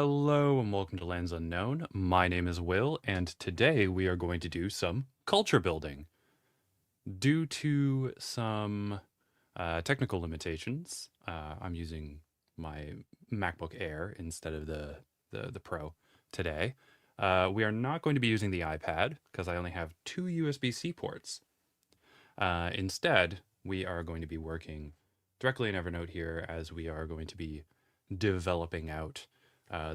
Hello and welcome to Lands Unknown. My name is Will, and today we are going to do some culture building. Due to some technical limitations, I'm using my MacBook Air instead of the Pro today. We are not going to be using the iPad because I only have two USB-C ports. Instead, we are going to be working directly in Evernote here as we are going to be developing out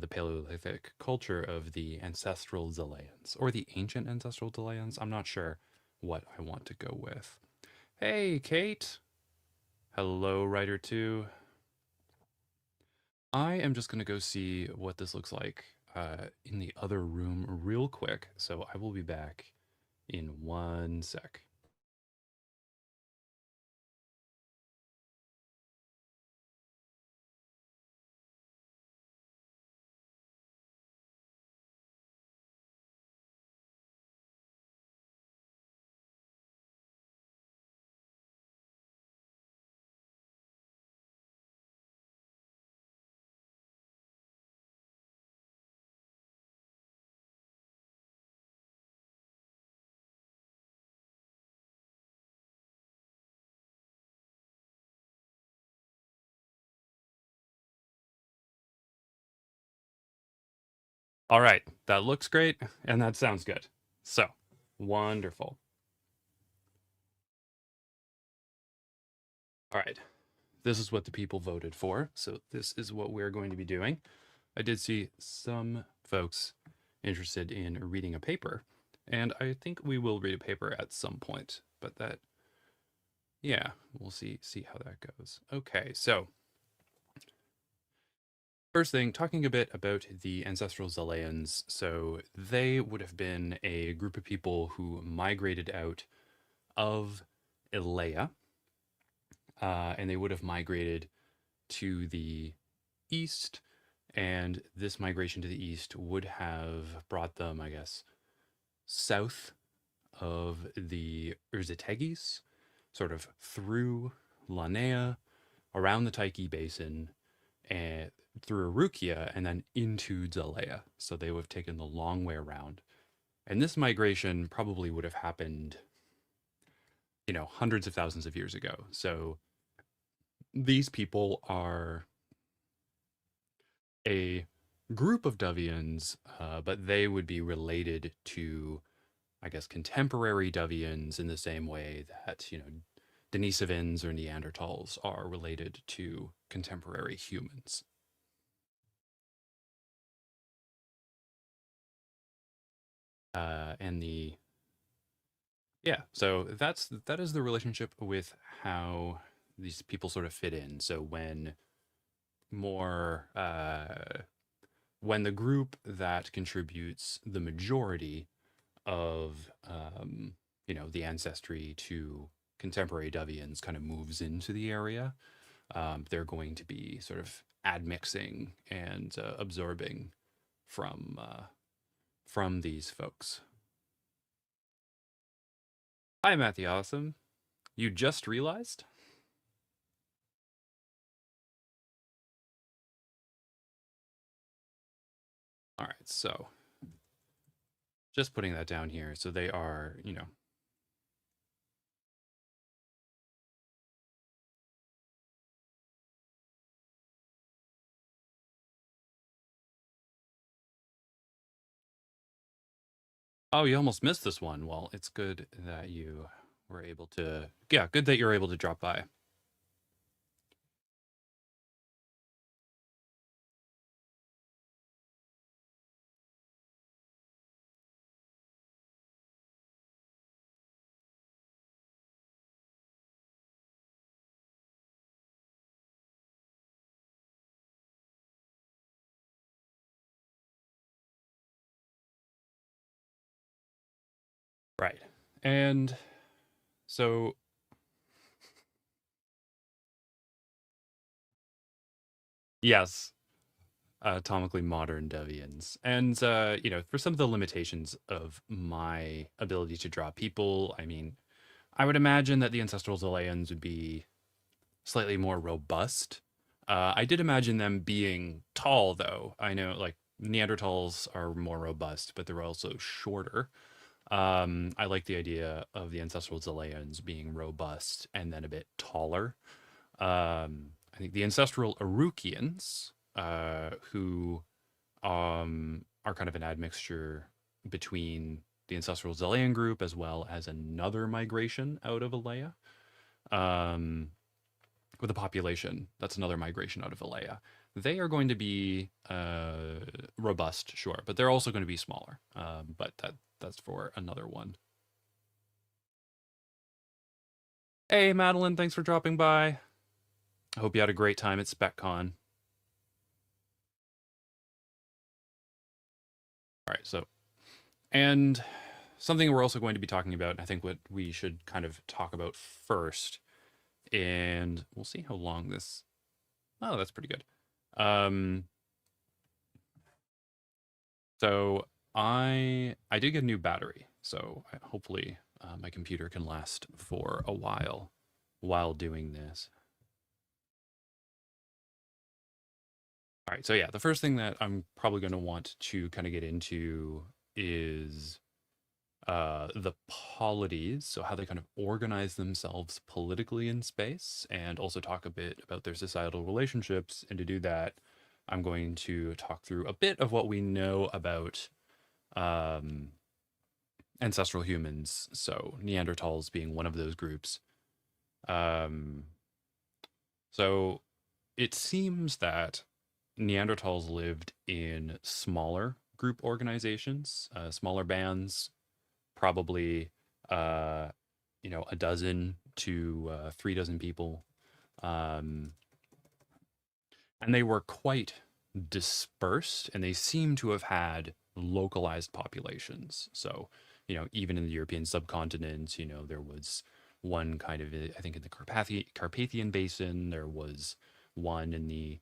the paleolithic culture of the ancestral Zaaleans, or the ancient ancestral Zaaleans. I'm not sure what I want to go with. Hey, Kate. Hello, Writer 2. I am just going to go see what this looks like in the other room real quick, so I will be back in 1 sec. All right, that looks great, and that sounds good. So, wonderful. All right, this is what the people voted for, so this is what we're going to be doing. I did see some folks interested in reading a paper, and I think we will read a paper at some point, but that, yeah, we'll see how that goes. Okay, so first thing, talking a bit about the ancestral Zaaleans. So they would have been a group of people who migrated out of Ilea, and they would have migrated to the east, and this migration to the east would have brought them, I guess, south of the Urzetegis, sort of through Lanea, around the Taiki Basin, and through Arukia, and then into Zalea. So they would have taken the long way around. And this migration probably would have happened, hundreds of thousands of years ago. So these people are a group of Dovians, but they would be related to, I guess, contemporary Dovians in the same way that, Denisovans or Neanderthals are related to contemporary humans. And so that is the relationship with how these people sort of fit in. So more, when the group that contributes the majority of, the ancestry to contemporary Devians kind of moves into the area, they're going to be sort of admixing and absorbing from these folks. Hi, Matthew Awesome. You just realized? All right, so just putting that down here. So they are, oh, you almost missed this one. Well, it's good that you were able to, yeah, good that you're able to drop by. Right. And so, yes, atomically modern Deviants. And, for some of the limitations of my ability to draw people, I mean, I would imagine that the ancestral Zaaleans would be slightly more robust I did imagine them being tall, though. I know, like, Neanderthals are more robust, but they're also shorter. I like the idea of the ancestral Zaaleans being robust and then a bit taller. I think the ancestral Arukians, who are kind of an admixture between the ancestral Zaalean group as well as another migration out of Alea. Um, with a population that's another migration out of Alea. They are going to be robust, sure, but they're also going to be smaller. But that's for another one. Hey, Madeline, thanks for dropping by. I hope you had a great time at SpecCon. All right, so, and something we're also going to be talking about, and I think what we should kind of talk about first, and we'll see how long this. Oh, that's pretty good. So I did get a new battery, so hopefully my computer can last for a while doing this. All right, so yeah, the first thing that I'm probably going to want to kind of get into is the polities, so how they kind of organize themselves politically in space, and also talk a bit about their societal relationships. And to do that, I'm going to talk through a bit of what we know about um, ancestral humans, so Neanderthals being one of those groups. Um, so it seems that Neanderthals lived in smaller group organizations, smaller bands, probably uh, a dozen to 3 dozen people, um, and they were quite dispersed, and they seem to have had localized populations. So, even in the European subcontinent, there was one kind of, I think, in the Carpathian Basin, there was one in the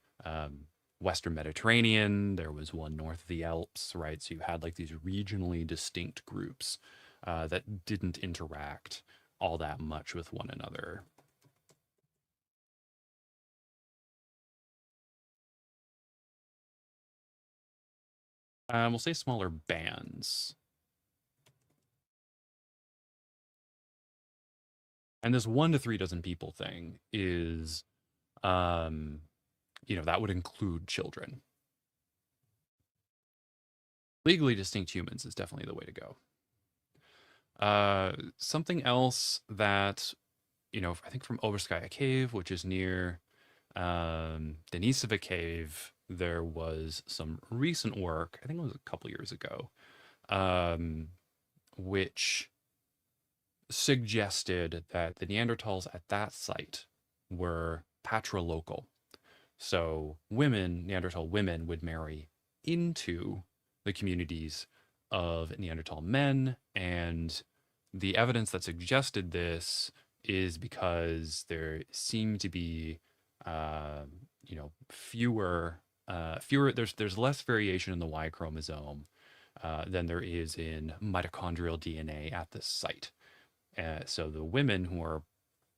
Western Mediterranean, there was one north of the Alps, right? So you had like these regionally distinct groups that didn't interact all that much with one another. We'll say smaller bands. And this 1 to 3 dozen people thing is, um, that would include children. Legally distinct humans is definitely the way to go. Something else that, I think from Oberskaya Cave, which is near Denisova Cave, there was some recent work, I think it was a couple years ago, um, which suggested that the Neanderthals at that site were patrilocal. So women, Neanderthal women, would marry into the communities of Neanderthal men. And the evidence that suggested this is because there seem to be, fewer. There's less variation in the Y chromosome than there is in mitochondrial DNA at this site. So the women who are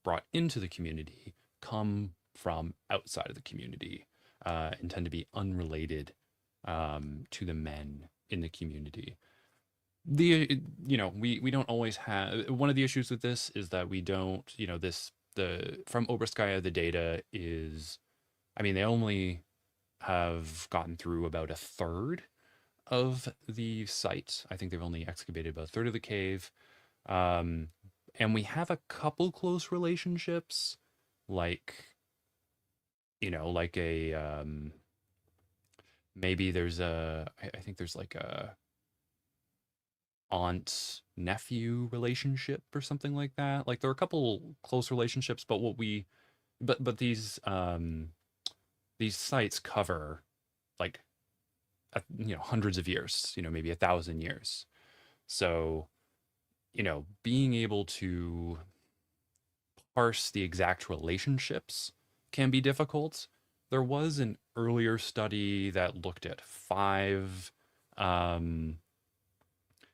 brought into the community come from outside of the community and tend to be unrelated to the men in the community. We don't always have, one of the issues with this is that we don't, the from Oberskaya, the data is, I mean, they only have gotten through about a third of the site. I think they've only excavated about a third of the cave. Um, and we have a couple close relationships, like, like a maybe there's I think there's like a aunt nephew relationship or something like that. Like there are a couple close relationships, but but these sites cover like hundreds of years, maybe 1,000 years. So being able to parse the exact relationships can be difficult. There was an earlier study that looked at 5 um,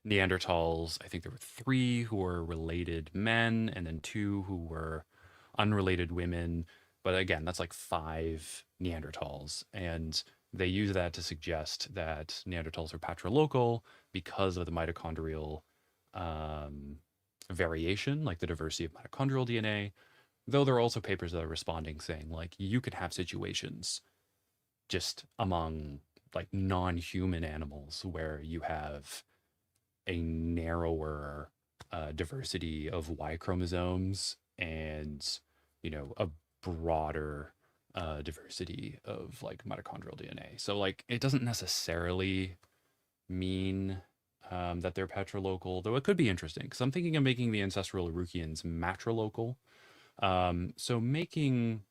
Neanderthals. I think there were 3 who were related men and then 2 who were unrelated women. But again, that's like 5 Neanderthals. And they use that to suggest that Neanderthals are patrilocal because of the mitochondrial um, variation, like the diversity of mitochondrial DNA. Though there are also papers that are responding saying, like, you could have situations just among like non-human animals where you have a narrower diversity of Y chromosomes and a broader diversity of like mitochondrial DNA. So like it doesn't necessarily mean that they're patrilocal, though it could be interesting because I'm thinking of making the ancestral Urukians matrilocal. So making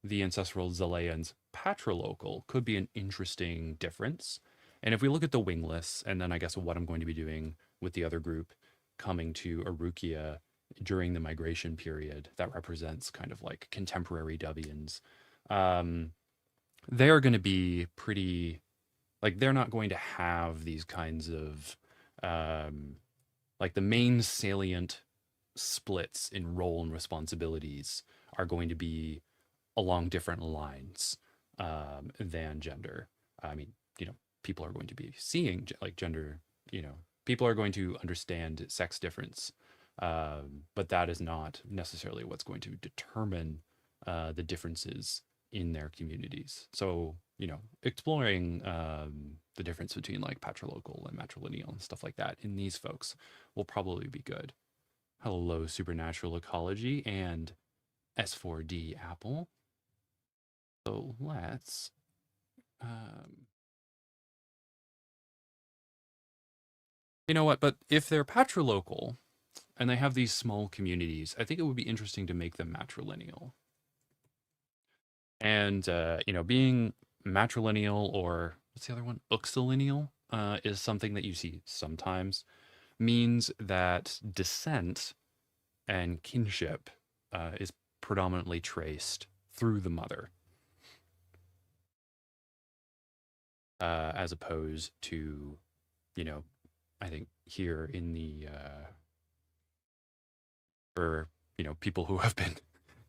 the ancestral Zaaleans patrilocal could be an interesting difference. And if we look at the wingless, and then I guess what I'm going to be doing with the other group coming to Arukia during the migration period that represents kind of like contemporary Dovians, um, they are going to be pretty, like, they're not going to have these kinds of, um, like, the main salient splits in role and responsibilities are going to be along different lines than gender. I mean, people are going to be seeing like gender, people are going to understand sex difference, but that is not necessarily what's going to determine the differences in their communities. So, exploring the difference between like patrilocal and matrilineal and stuff like that in these folks will probably be good. Hello, Supernatural Ecology and S4D Apple. So let's, um, you know what? But if they're patrilocal and they have these small communities, I think it would be interesting to make them matrilineal. And being matrilineal, or what's the other one? Uxilineal, is something that you see sometimes. Means that descent and kinship is predominantly traced through the mother, as opposed to, you know, I think here in the for people who have been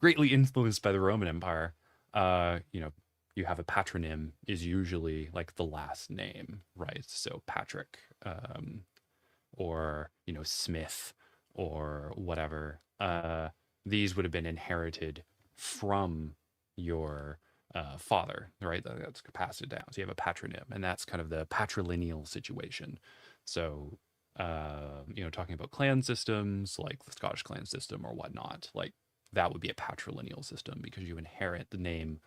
greatly influenced by the Roman Empire, you have a patronym is usually like the last name, right? So Patrick, or Smith, or whatever. These would have been inherited from your father, right? That's passed down. So you have a patronym, and that's kind of the patrilineal situation. So, talking about clan systems, like the Scottish clan system or whatnot, like that would be a patrilineal system because you inherit the name,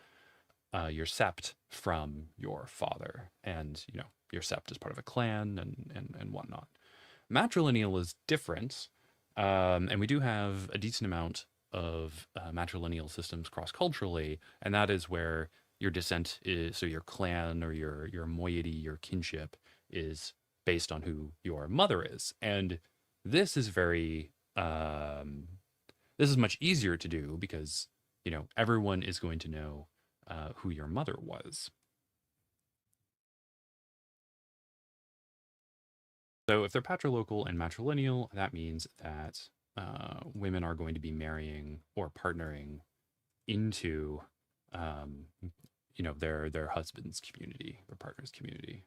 your sept from your father, and your sept is part of a clan and whatnot. Matrilineal is different, and we do have a decent amount of matrilineal systems cross culturally, and that is where your descent is, so your clan or your moiety, your kinship is based on who your mother is, and this is very this is much easier to do because everyone is going to know who your mother was. So if they're patrilocal and matrilineal, that means that women are going to be marrying or partnering into, um, their husband's community, their partner's community.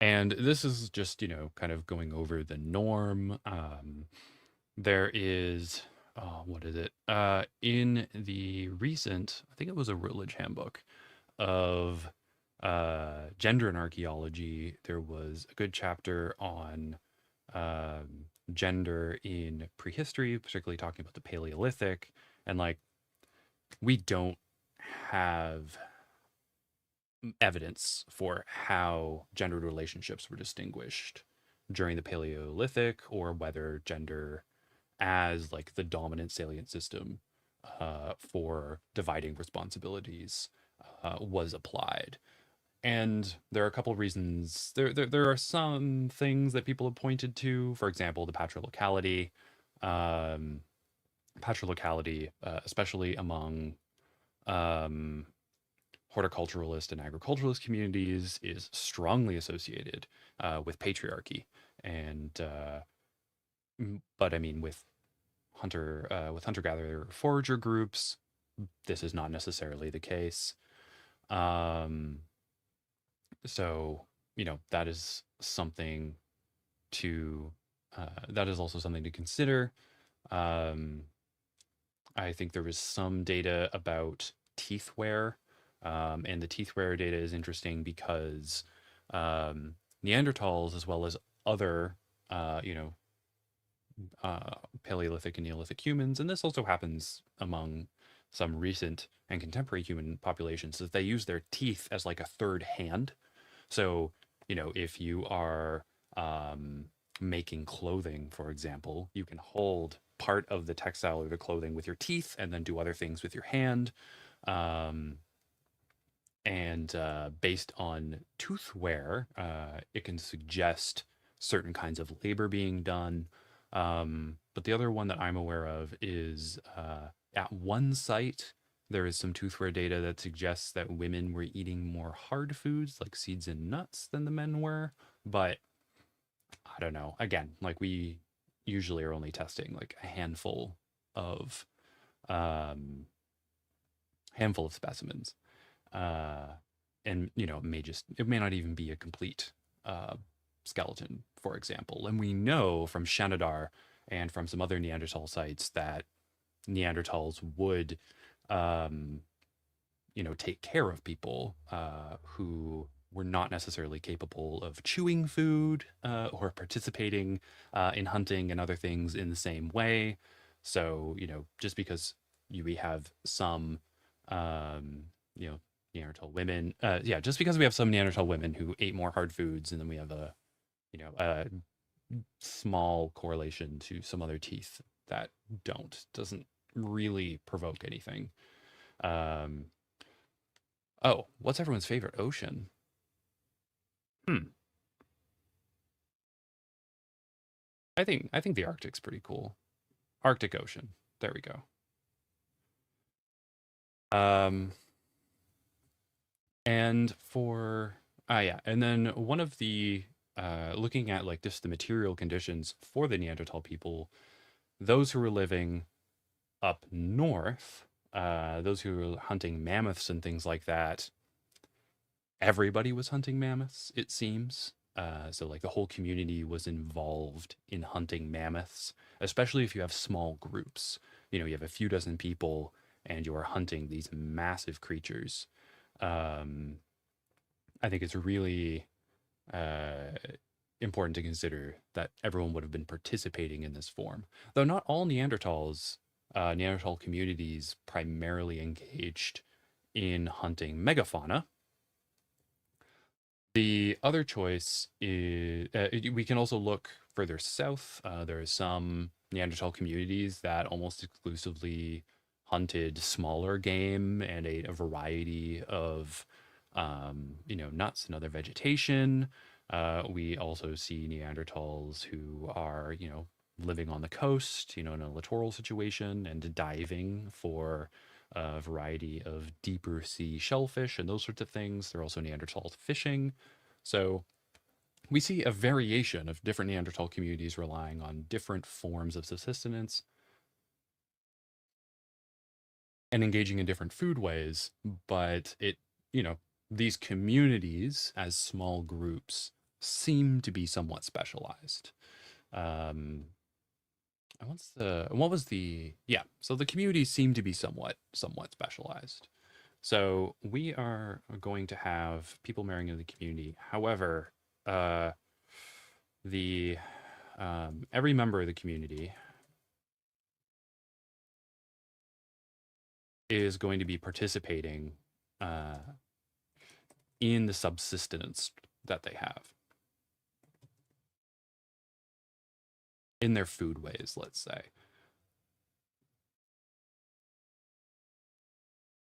And this is just, kind of going over the norm. There is, oh, what is it? In the recent, I think it was a Routledge handbook of gender and archaeology, there was a good chapter on gender in prehistory, particularly talking about the Paleolithic. And like, we don't have evidence for how gendered relationships were distinguished during the Paleolithic, or whether gender as like the dominant salient system for dividing responsibilities was applied. And there are a couple of reasons. There are some things that people have pointed to. For example, the patrilocality, um, especially among um, horticulturalist and agriculturalist communities is strongly associated with patriarchy, and but I mean with hunter gatherer forager groups, this is not necessarily the case. Um, so that is something to that is also something to consider. Um, I think there was some data about teeth wear, and the teeth wear data is interesting because um, Neanderthals, as well as other, uh, you know, Paleolithic and Neolithic humans, and this also happens among some recent and contemporary human populations, is they use their teeth as like a third hand. So, if you are um, making clothing, for example, you can hold part of the textile or the clothing with your teeth and then do other things with your hand. Um, and based on tooth wear, it can suggest certain kinds of labor being done. But the other one that I'm aware of is at one site, there is some tooth wear data that suggests that women were eating more hard foods like seeds and nuts than the men were. But I don't know. Again, like we usually are only testing like a of um, handful of specimens. uh, and it may not even be a complete uh, skeleton, for example. And we know from Shanidar and from some other Neanderthal sites that Neanderthals would, um, take care of people who were not necessarily capable of chewing food or participating in hunting and other things in the same way. So, just because we have some, um, you know, Neanderthal women, yeah, just because we have some Neanderthal women who ate more hard foods, and then we have a small correlation to some other teeth that doesn't really provoke anything. Um, Oh, what's everyone's favorite ocean? Hmm. I think the Arctic's pretty cool. Arctic Ocean. There we go. Um, and for yeah, and then one of the looking at like just the material conditions for the Neanderthal people, those who were living up north, those who were hunting mammoths and things like that, everybody was hunting mammoths, it seems. So like the whole community was involved in hunting mammoths, especially if you have small groups. You have a few dozen people and you are hunting these massive creatures. Um, I think it's really uh, important to consider that everyone would have been participating in this form. Though not all Neanderthal communities primarily engaged in hunting megafauna. The other choice is we can also look further south. There are some Neanderthal communities that almost exclusively hunted smaller game and ate a variety of, nuts and other vegetation. We also see Neanderthals who are, living on the coast, in a littoral situation and diving for a variety of deeper sea shellfish and those sorts of things. They're also Neanderthal fishing. So we see a variation of different Neanderthal communities relying on different forms of subsistence and engaging in different food ways. But you know, these communities as small groups seem to be somewhat specialized. Um, and what was the, yeah, so the communities seem to be somewhat specialized. So we are going to have people marrying in the community. However, uh, the every member of the community is going to be participating uh, in the subsistence that they have in their food ways, let's say.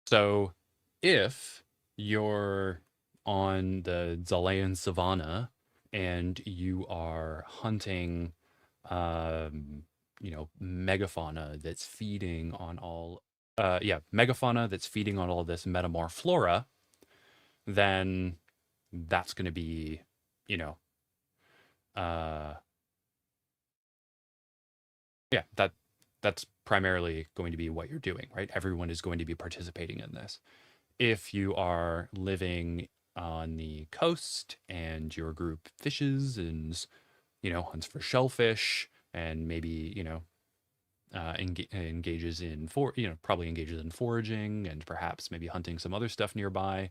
So if you're on the Zaalean savanna and you are hunting, megafauna that's feeding on all, megafauna that's feeding on all this metamorph flora, then that's going to be, you know, uh, yeah, that's primarily going to be what you're doing, right? Everyone is going to be participating in this. If you are living on the coast and your group fishes and, hunts for shellfish and maybe, engages in probably engages in foraging and perhaps maybe hunting some other stuff nearby.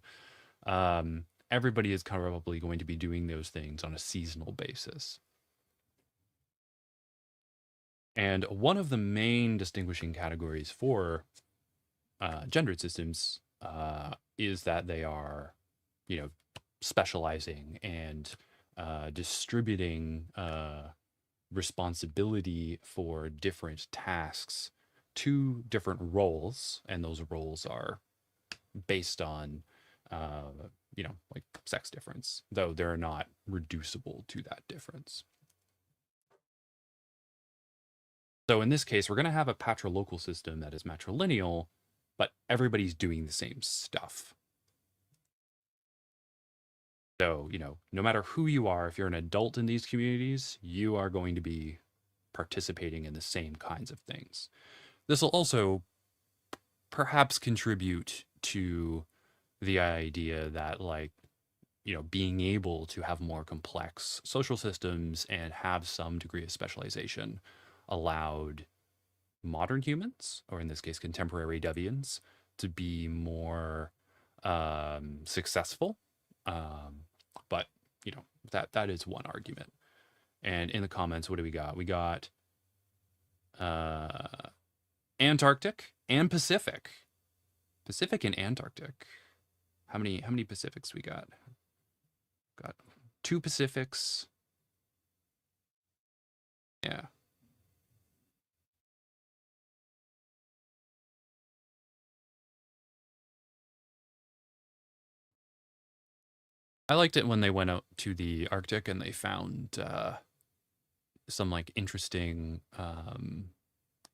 Everybody is probably going to be doing those things on a seasonal basis. And one of the main distinguishing categories for gendered systems is that they are, specializing and distributing responsibility for different tasks to different roles, and those roles are based on, like sex difference, though they're not reducible to that difference. So in this case, we're going to have a patrilocal system that is matrilineal, but everybody's doing the same stuff. So, no matter who you are, if you're an adult in these communities, you are going to be participating in the same kinds of things. This will also perhaps contribute to the idea that, like, being able to have more complex social systems and have some degree of specialization allowed modern humans, or in this case, contemporary Dovians, to be more successful. But that is one argument. And in the comments, what do we got? We got Antarctic and Pacific. Pacific and Antarctic. How many Pacifics we got? Got 2 Pacifics. Yeah. I liked it when they went out to the Arctic and they found some like interesting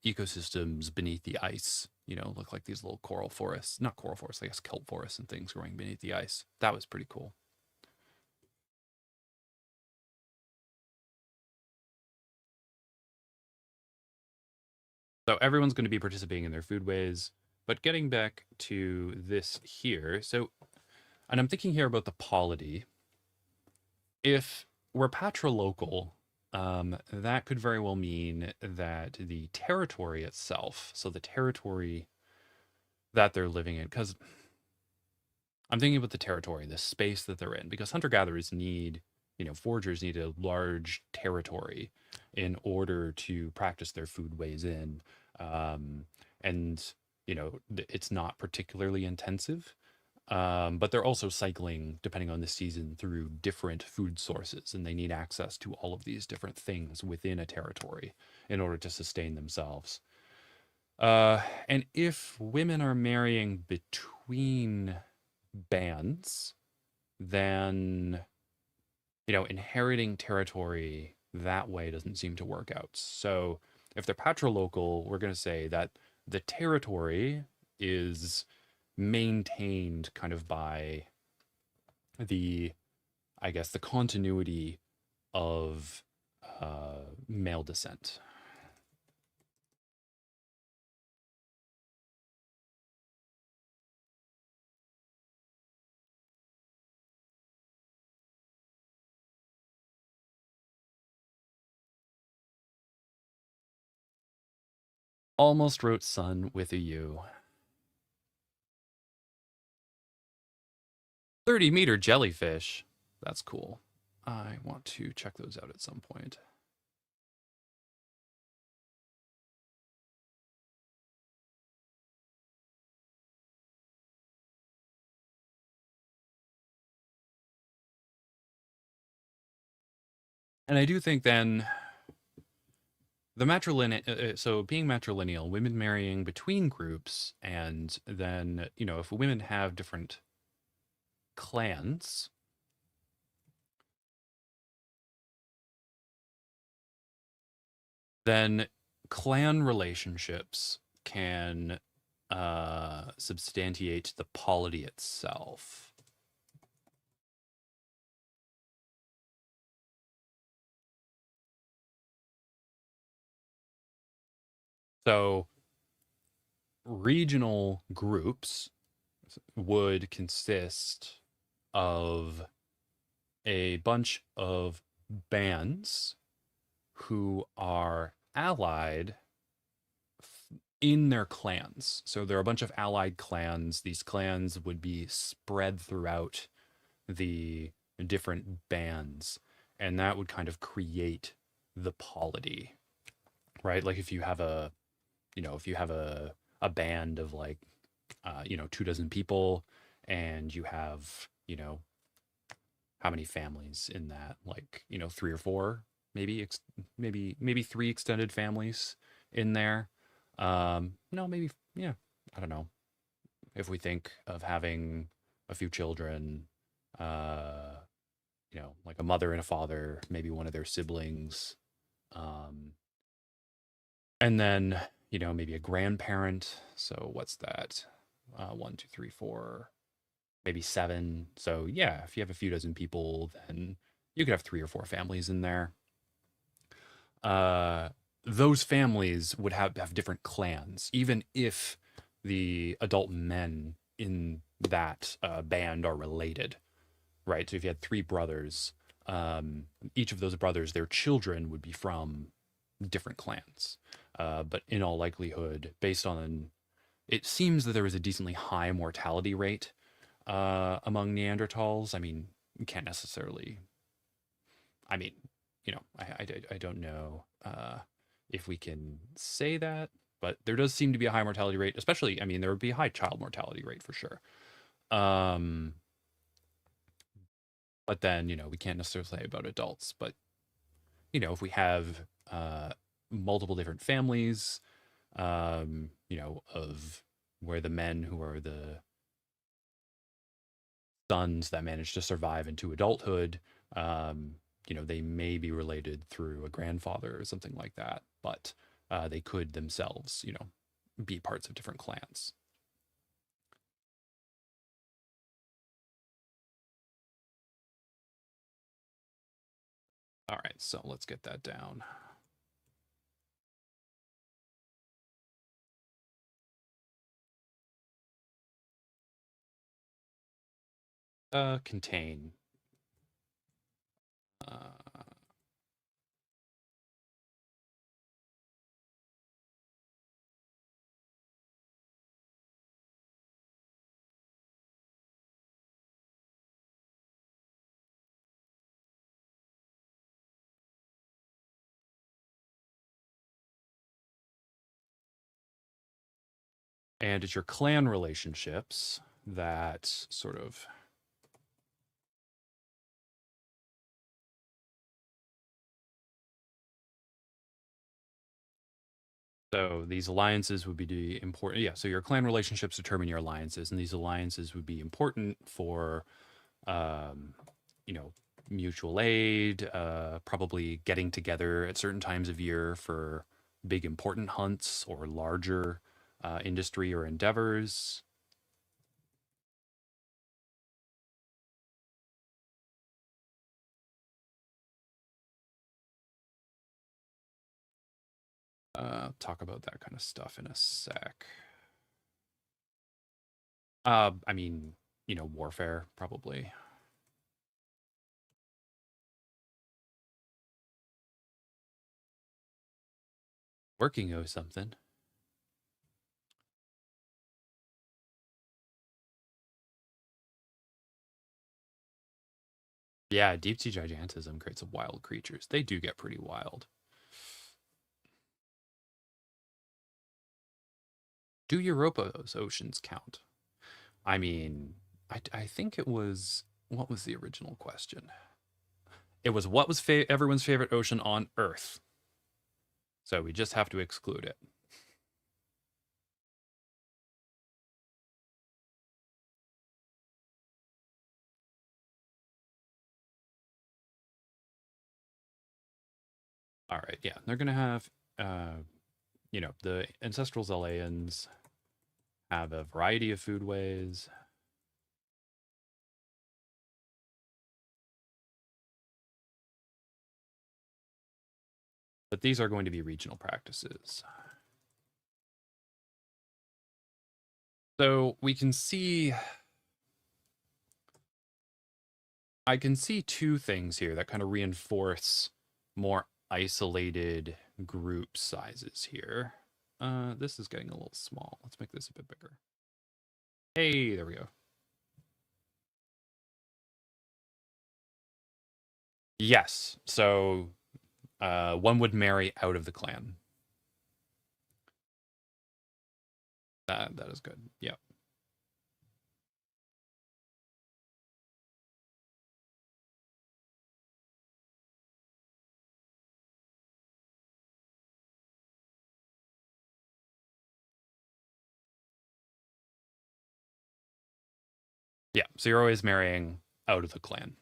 ecosystems beneath the ice. Look like these little coral forests, not coral forests, I guess kelp forests and things growing beneath the ice. That was pretty cool. So everyone's going to be participating in their foodways. But getting back to this here, and I'm thinking here about the polity. If we're patrilocal, that could very well mean that the territory itself, so the territory that they're living in, because I'm thinking about the territory, the space that they're in, because hunter-gatherers need, foragers need a large territory in order to practice their foodways in. And, it's not particularly intensive. But they're also cycling, depending on the season, through different food sources, and they need access to all of these different things within a territory in order to sustain themselves. And if women are marrying between bands, then, inheriting territory that way doesn't seem to work out. So if they're patrilocal, we're going to say that the territory is maintained kind of by the, I guess, the continuity of male descent. Almost wrote sun with a U. 30-meter jellyfish. That's cool. I want to check those out at some point. And I do think then the matrilineal, so being matrilineal, women marrying between groups, and then, if women have different clans, then clan relationships can substantiate the polity itself. So regional groups would consist of a bunch of bands who are allied in their clans. So there are a bunch of allied clans. These clans would be spread throughout the different bands, and that would kind of create the polity, right? Like if you have a, if you have a band of like, 2 dozen people, and you have, how many families in that? Like, three or four, maybe, maybe three extended families in there. No, maybe, yeah, I don't know. If we think of having a few children, uh, like a mother and a father, maybe one of their siblings, um, and then, maybe a grandparent. So what's that? One, two, three, four, maybe seven. So yeah, if you have a few dozen people, then you could have three or four families in there. Uh, those families would have different clans, even if the adult men in that band are related, right? So if you had three brothers, each of those brothers, their children would be from different clans. But in all likelihood, based on it seems that there was a decently high mortality rate among Neanderthals. I mean, you can't necessarily. I mean, I don't know if we can say that, but there does seem to be a high mortality rate, especially, I mean, there would be a high child mortality rate for sure. Um, but then, we can't necessarily say about adults. But, if we have multiple different families, of where the men who are the sons that manage to survive into adulthood, um, they may be related through a grandfather or something like that, but they could themselves, be parts of different clans. All right, so let's get that down. Contain. Uh, and it's your clan relationships that sort of. So these alliances would be important. Yeah. So your clan relationships determine your alliances, and these alliances would be important for, um, you know, mutual aid, probably getting together at certain times of year for big important hunts or larger industry or endeavors. Talk about that kind of stuff in a sec. I mean, warfare probably. Working of something. Yeah, deep sea gigantism creates wild creatures. They do get pretty wild. Do Europa's oceans count? I mean, I think it was, what was the original question? It was what was everyone's favorite ocean on Earth. So we just have to exclude it. All right, yeah, they're gonna have, the ancestral Zaaleans have a variety of foodways. But these are going to be regional practices. So we can see, I can see two things here that kind of reinforce more isolated group sizes here. This is getting a little small. Let's make this a bit bigger. Hey, there we go. Yes. So one would marry out of the clan. That is good. Yeah. Yeah. So you're always marrying out of the clan.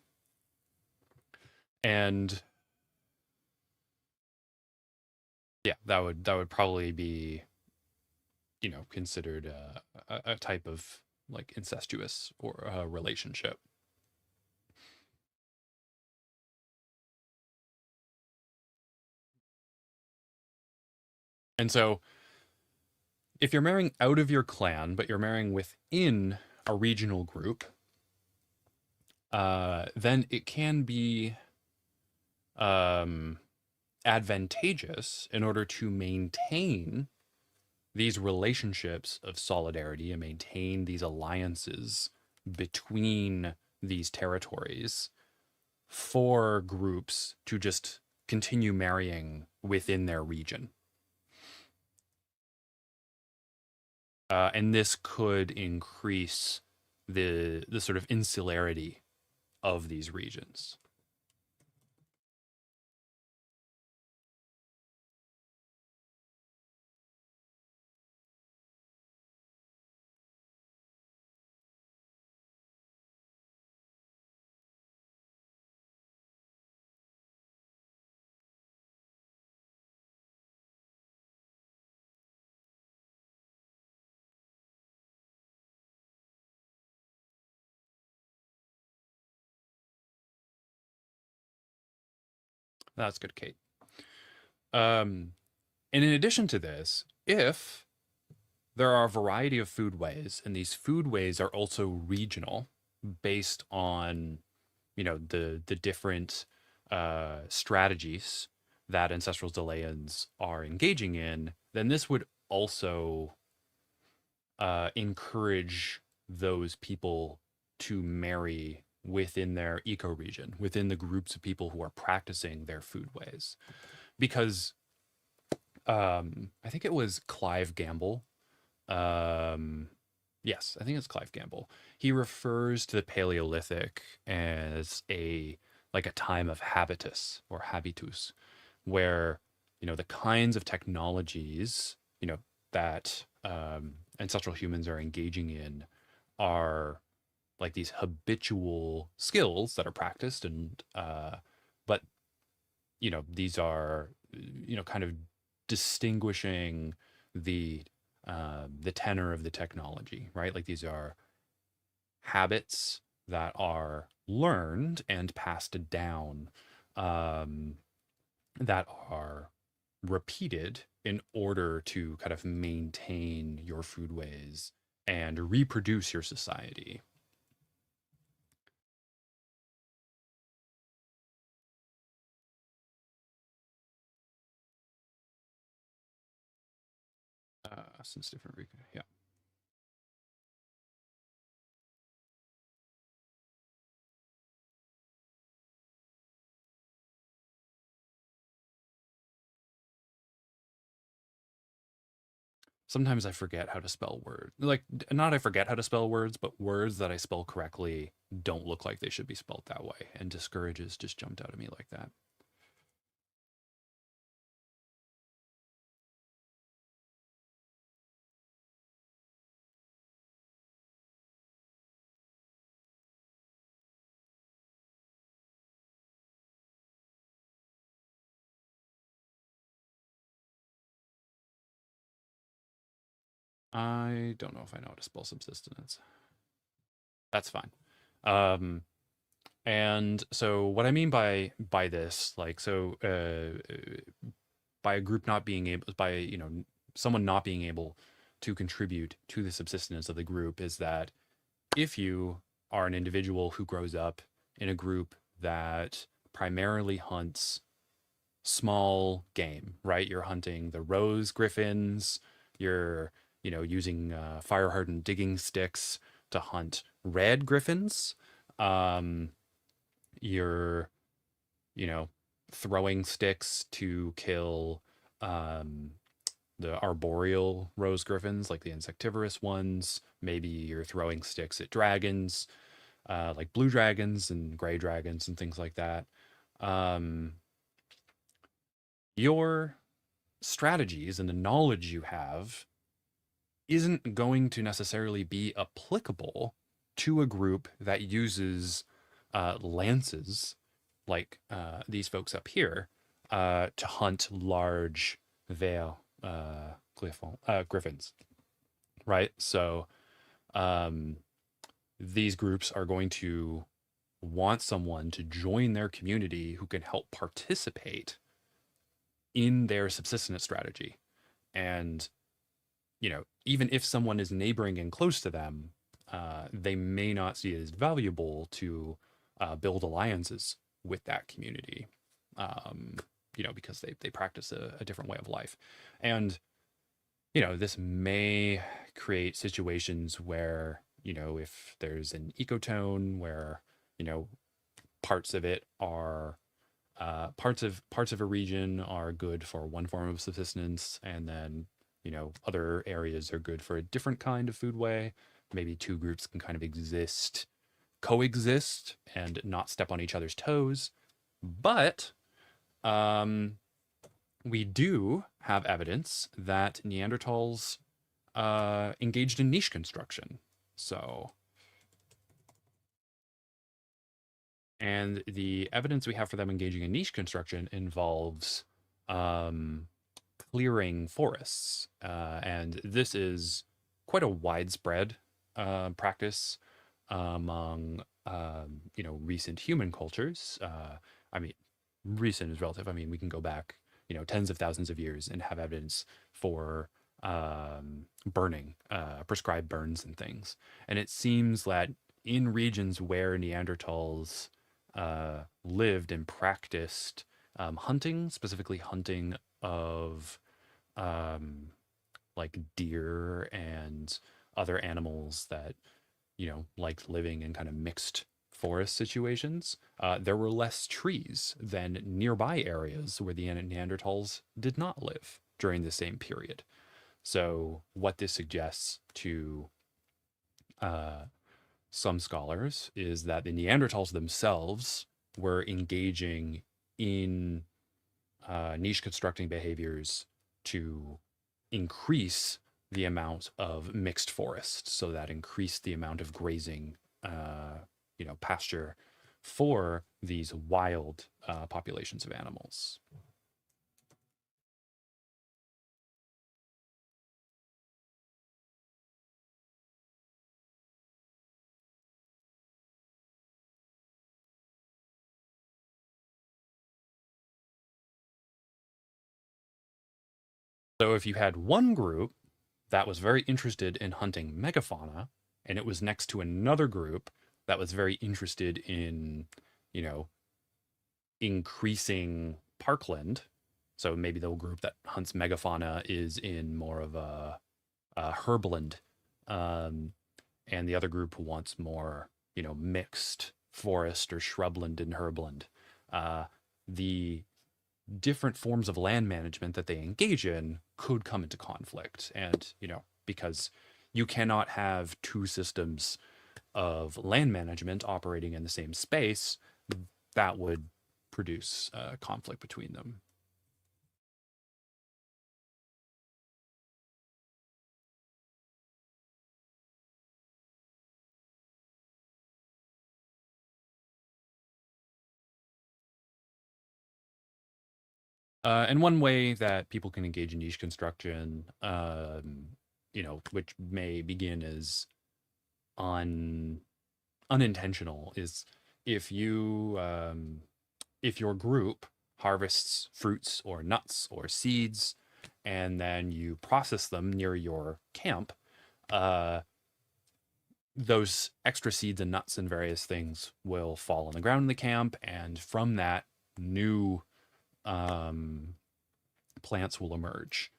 And yeah, that would probably be, considered a type of like incestuous or relationship. And so if you're marrying out of your clan, but you're marrying within a regional group, then it can be um, advantageous in order to maintain these relationships of solidarity and maintain these alliances between these territories for groups to just continue marrying within their region. And this could increase the sort of insularity of these regions. That's good, Kate. And in addition to this, if there are a variety of foodways, and these foodways are also regional based on, the different strategies that ancestral Zaaleans are engaging in, then this would also encourage those people to marry within their ecoregion, within the groups of people who are practicing their foodways. Because I think it was Clive Gamble. Um, yes, I think it's Clive Gamble. He refers to the Paleolithic as a time of habitus or habitus, where the kinds of technologies that ancestral humans are engaging in are like these habitual skills that are practiced, and but these are kind of distinguishing the the tenor of the technology, right? Like these are habits that are learned and passed down, um, that are repeated in order to kind of maintain your foodways and reproduce your society. Since different, yeah. Sometimes I forget how to spell words. Like, not I forget how to spell words, but words that I spell correctly don't look like they should be spelled that way. And discourages just jumped out at me like that. I don't know if I know how to spell subsistence. That's fine. Um, and so what I mean by this, like, so by a group not being able, by someone not being able to contribute to the subsistence of the group is that if you are an individual who grows up in a group that primarily hunts small game, right? You're hunting the rose griffins, you're, using fire hardened digging sticks to hunt red griffins. Um, you're, you know, throwing sticks to kill um, the arboreal rose griffins, like the insectivorous ones. Maybe you're throwing sticks at dragons, like blue dragons and gray dragons and things like that. Um, your strategies and the knowledge you have isn't going to necessarily be applicable to a group that uses lances like these folks up here to hunt large veil griffins, right? So um, these groups are going to want someone to join their community who can help participate in their subsistence strategy. And, even if someone is neighboring and close to them, they may not see it as valuable to build alliances with that community, um, because they practice a different way of life. And, this may create situations where, if there's an ecotone where, parts of it are parts of a region are good for one form of subsistence, and then other areas are good for a different kind of foodway. Maybe two groups can kind of coexist, and not step on each other's toes. But um, we do have evidence that Neanderthals engaged in niche construction. So, and the evidence we have for them engaging in niche construction involves um, clearing forests. And this is quite a widespread practice among, recent human cultures. I mean, recent is relative. I mean, we can go back, tens of thousands of years and have evidence for burning, prescribed burns and things. And it seems that in regions where Neanderthals lived and practiced hunting, specifically hunting of like deer and other animals that, liked living in kind of mixed forest situations, there were less trees than nearby areas where the Neanderthals did not live during the same period. So, what this suggests to uh, some scholars is that the Neanderthals themselves were engaging in niche constructing behaviors to increase the amount of mixed forest, so that increased the amount of grazing, pasture for these wild populations of animals. So if you had one group that was very interested in hunting megafauna, and it was next to another group that was very interested in, you know, increasing parkland. So maybe the group that hunts megafauna is in more of a herbland, um, and the other group wants more, mixed forest or shrubland and herbland. The different forms of land management that they engage in could come into conflict. And, because you cannot have two systems of land management operating in the same space, that would produce conflict between them. And one way that people can engage in niche construction, which may begin as un unintentional, is if you if your group harvests fruits or nuts or seeds and then you process them near your camp, uh, those extra seeds and nuts and various things will fall on the ground in the camp, and from that, new um, plants will emerge.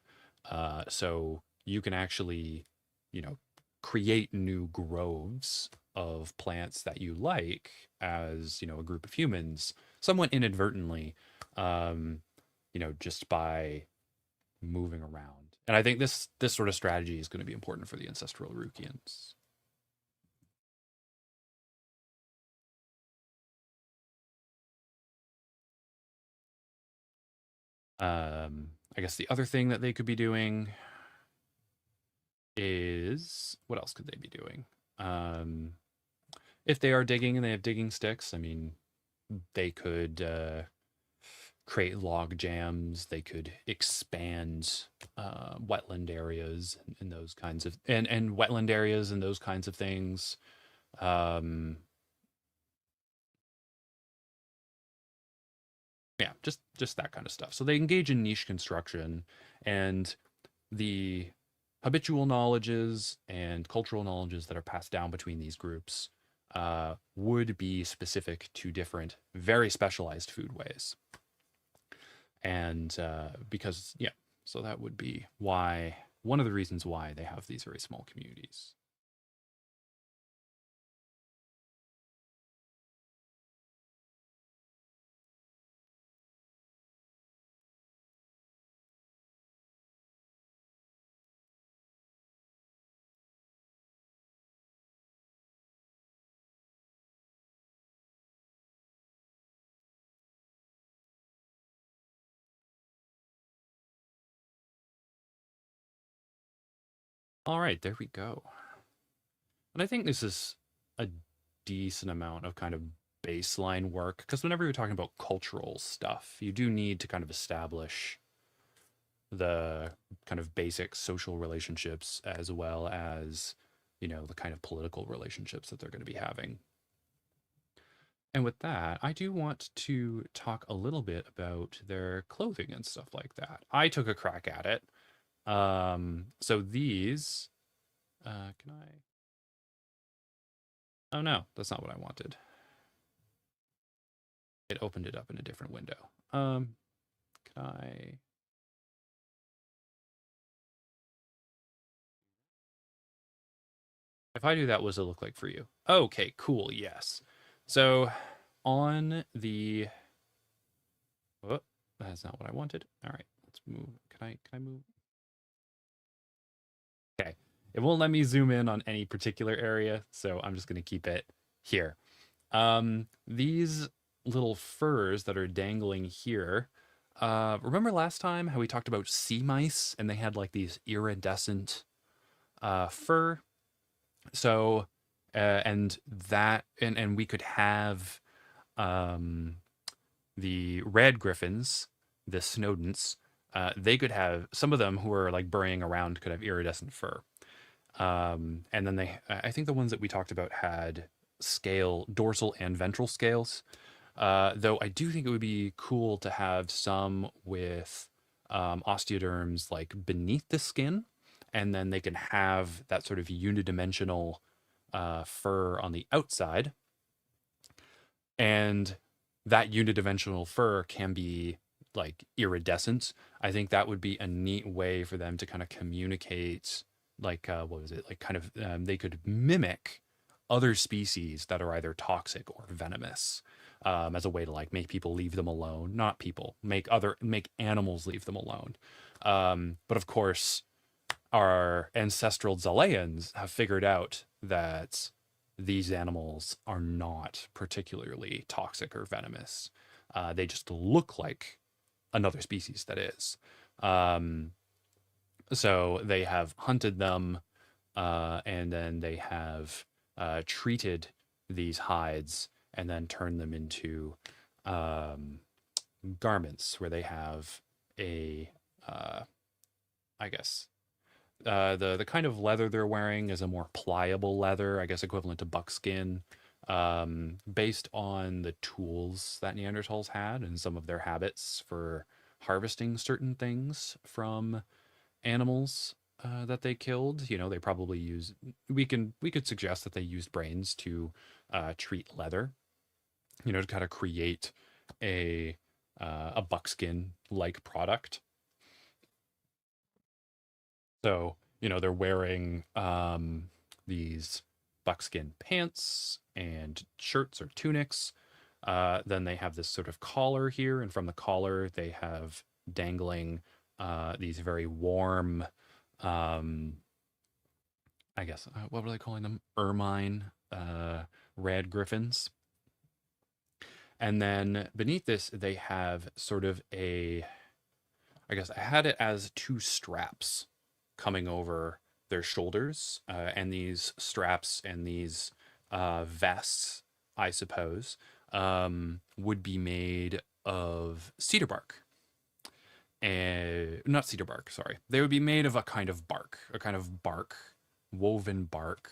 So you can actually, you know, create new groves of plants that you like as, you know, a group of humans, somewhat inadvertently, um, you know, just by moving around. And I think this sort of strategy is going to be important for the ancestral Rukians. I guess the other thing that they could be doing is, what else could they be doing? If they are digging and they have digging sticks, I mean, they could create log jams. They could expand wetland areas and those kinds of and wetland areas and those kinds of things. Um, yeah, just that kind of stuff. So they engage in niche construction, and the habitual knowledges and cultural knowledges that are passed down between these groups would be specific to different, very specialized foodways. And because, yeah, so that would be why, one of the reasons why they have these very small communities. All right, there we go. And I think this is a decent amount of kind of baseline work, because whenever you're talking about cultural stuff, you do need to kind of establish the kind of basic social relationships as well as, you know, the kind of political relationships that they're going to be having. And with that, I do want to talk a little bit about their clothing and stuff like that. I took a crack at it. So these, can I? Oh no, that's not what I wanted. It opened it up in a different window. Can I? If I do that, what does it look like for you? Okay, cool. Yes. So on the, oh, that's not what I wanted. All right, let's move. Can I move? Okay. It won't let me zoom in on any particular area, so I'm just going to keep it here. These little furs that are dangling here. Remember last time how we talked about sea mice and they had like these iridescent fur? So, and that, and we could have um, the red gryphons, the Snowdents. They could have some of them who are like burying around could have iridescent fur. And then I think the ones that we talked about had dorsal and ventral scales. Though I do think it would be cool to have some with osteoderms like beneath the skin, and then they can have that sort of unidimensional fur on the outside. And that unidimensional fur can be like iridescent. I think that would be a neat way for them to kind of communicate, like what was it, like kind of they could mimic other species that are either toxic or venomous, as a way to like make people leave them alone. Not people, make animals leave them alone. But of course our ancestral Zaaleans have figured out that these animals are not particularly toxic or venomous. They just look like another species that is. Um, so they have hunted them, and then they have treated these hides and then turned them into um, garments where they have a, I guess, the kind of leather they're wearing is a more pliable leather, I guess equivalent to buckskin, based on the tools that Neanderthals had and some of their habits for harvesting certain things from animals that they killed. You know, they probably use. We could suggest that they used brains to treat leather. You know, to kind of create a a buckskin like product. So, you know, they're wearing these buckskin pants and shirts or tunics. Then they have this sort of collar here, and from the collar, they have dangling these very warm, um, I guess, what were they calling them? Ermine red gryphons. And then beneath this, they have sort of a, I guess I had it as two straps coming over their shoulders, and these straps and these vests, I suppose, would be made of cedar bark. And not cedar bark, sorry. They would be made of a kind of bark, woven bark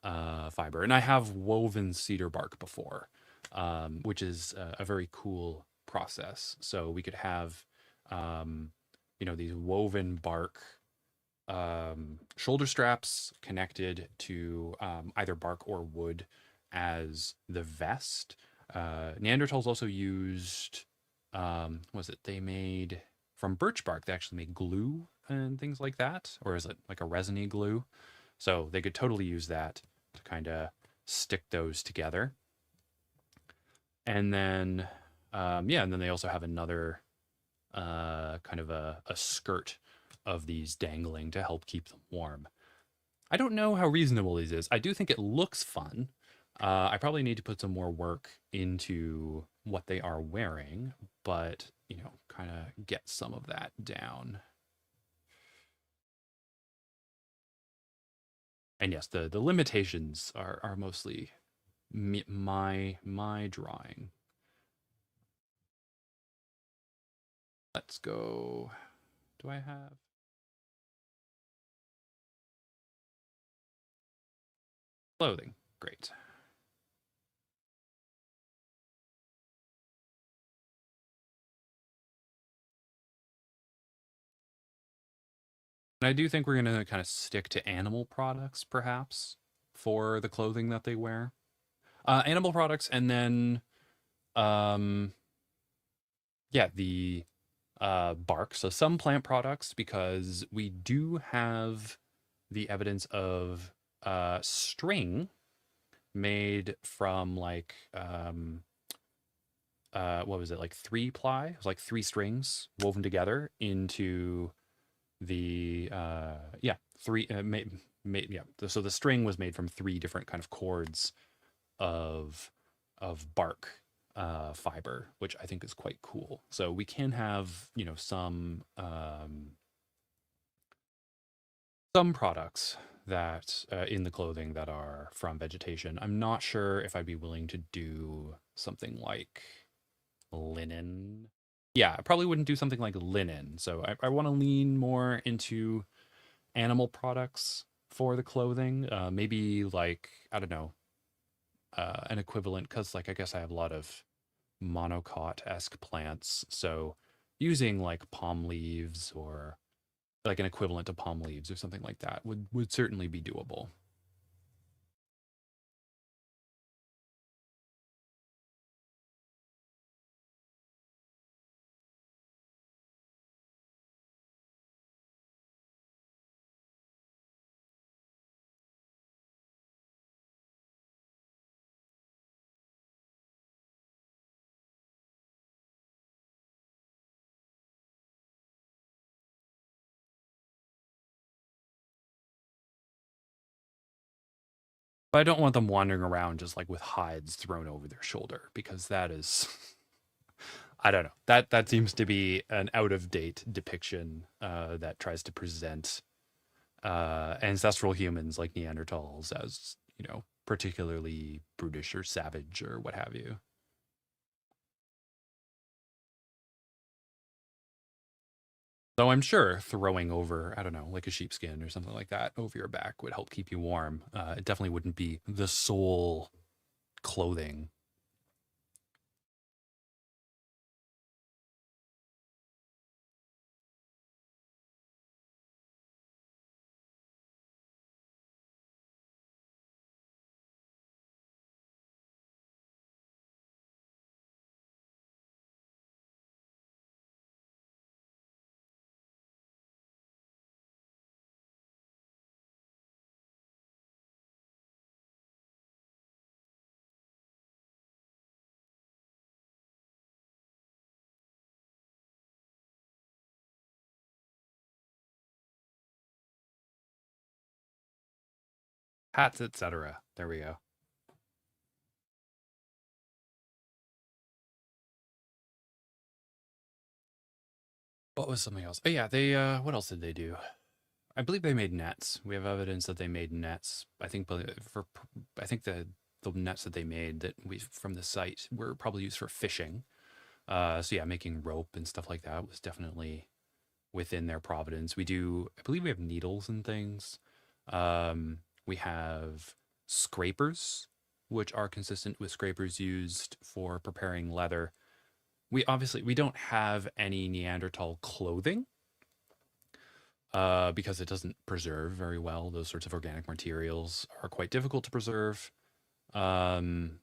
fiber. And I have woven cedar bark before, which is a very cool process. So we could have, um, you know, these woven bark shoulder straps connected to either bark or wood as the vest. Neanderthals also used, was it they made from birch bark? They actually made glue and things like that, or is it like a resiny glue? So they could totally use that to kind of stick those together. And then, yeah, and then they also have another kind of a skirt of these dangling to help keep them warm. I don't know how reasonable this is. I do think it looks fun. I probably need to put some more work into what they are wearing, but, you know, kind of get some of that down. And yes, the limitations are mostly my drawing. Let's go. Do I have clothing? Great. And I do think we're going to kind of stick to animal products, perhaps, for the clothing that they wear. Animal products, and then, um, yeah, the bark. So some plant products, because we do have the evidence of string made from like what was it, like 3-ply? It was like 3 strings woven together into the yeah, three made yeah. So the string was made from 3 different kind of cords of bark fiber, which I think is quite cool. So we can have, you know, some products that in the clothing that are from vegetation. I'm not sure if I'd be willing to do something like linen. Yeah, I probably wouldn't do something like linen. So I want to lean more into animal products for the clothing. Maybe like, I don't know, an equivalent, because like I guess I have a lot of monocot-esque plants. So using like palm leaves or like an equivalent to palm leaves or something like that would certainly be doable. But I don't want them wandering around just like with hides thrown over their shoulder, because that is I don't know. That seems to be an out of date depiction that tries to present ancestral humans like Neanderthals as, you know, particularly brutish or savage or what have you. Though I'm sure throwing over, I don't know, like a sheepskin or something like that over your back would help keep you warm. It definitely wouldn't be the sole clothing. hats, etc. There we go. What was something else? Oh yeah, they what else did they do? I believe they made nets. We have evidence that they made nets. I think for I think the nets that they made that we from the site were probably used for fishing. So yeah, making rope and stuff like that was definitely within their providence. We do, I believe we have needles and things. We have scrapers, which are consistent with scrapers used for preparing leather. We don't have any Neanderthal clothing because it doesn't preserve very well. Those sorts of organic materials are quite difficult to preserve. Um,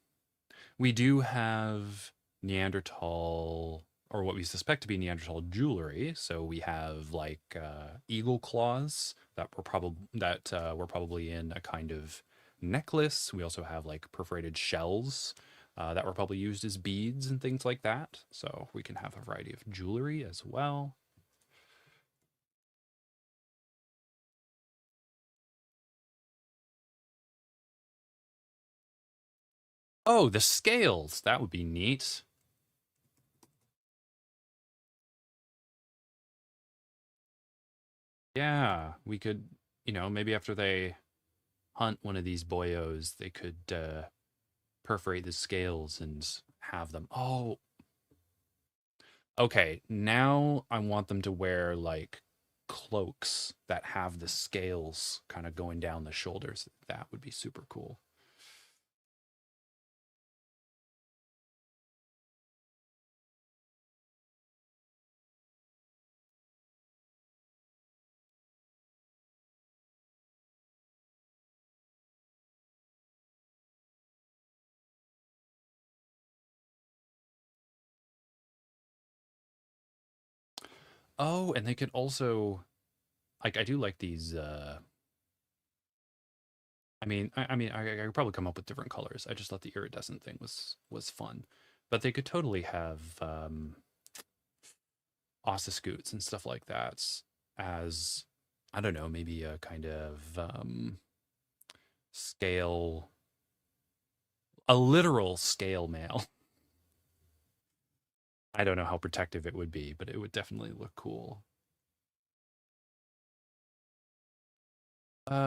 we do have Neanderthal, or what we suspect to be Neanderthal jewelry. So we have like eagle claws that were probably in a kind of necklace. We also have like perforated shells that were probably used as beads and things like that. So we can have a variety of jewelry as well. Oh, the scales. That would be neat. Yeah, we could, maybe after they hunt one of these boyos, they could perforate the scales and have them. Oh, okay. Now I want them to wear like cloaks that have the scales kind of going down the shoulders. That would be super cool. Oh, and they could also like I do like these I could probably come up with different colors. I just thought the iridescent thing was fun. But they could totally have osciscutes and stuff like that as I don't know, maybe a kind of scale, a literal scale mail. I don't know how protective it would be, but it would definitely look cool.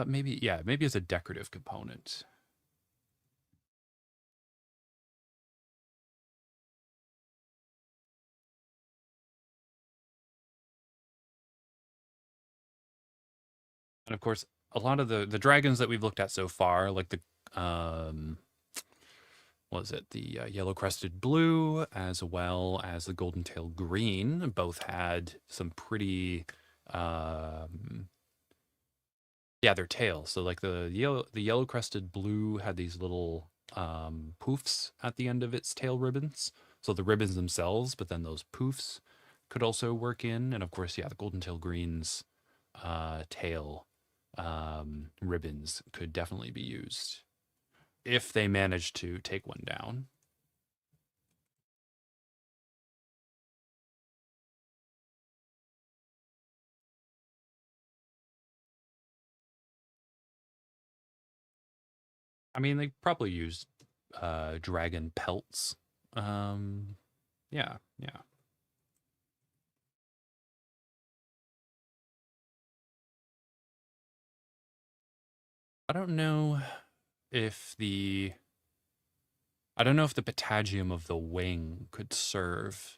Maybe yeah, maybe as a decorative component. And of course, a lot of the dragons that we've looked at so far, like the what is it, the yellow crested blue as well as the golden tail green, both had some pretty yeah, their tails. So like the yellow crested blue had these little poofs at the end of its tail ribbons. So the ribbons themselves, but then those poofs could also work in. And of course, yeah, the golden tail green's tail ribbons could definitely be used if they manage to take one down. I mean, they probably used dragon pelts. Um, yeah, yeah. I don't know if the I don't know if the patagium of the wing could serve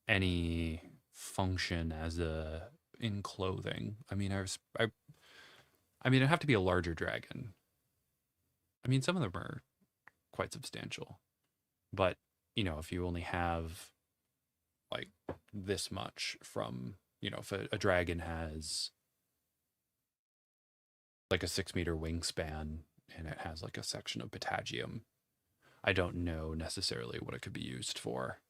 any function as a in clothing. I mean, it'd have to be a larger dragon. I mean, some of them are quite substantial, but if you only have like this much from, if a dragon has like a 6 meter wingspan and it has like a section of patagium, I don't know necessarily what it could be used for.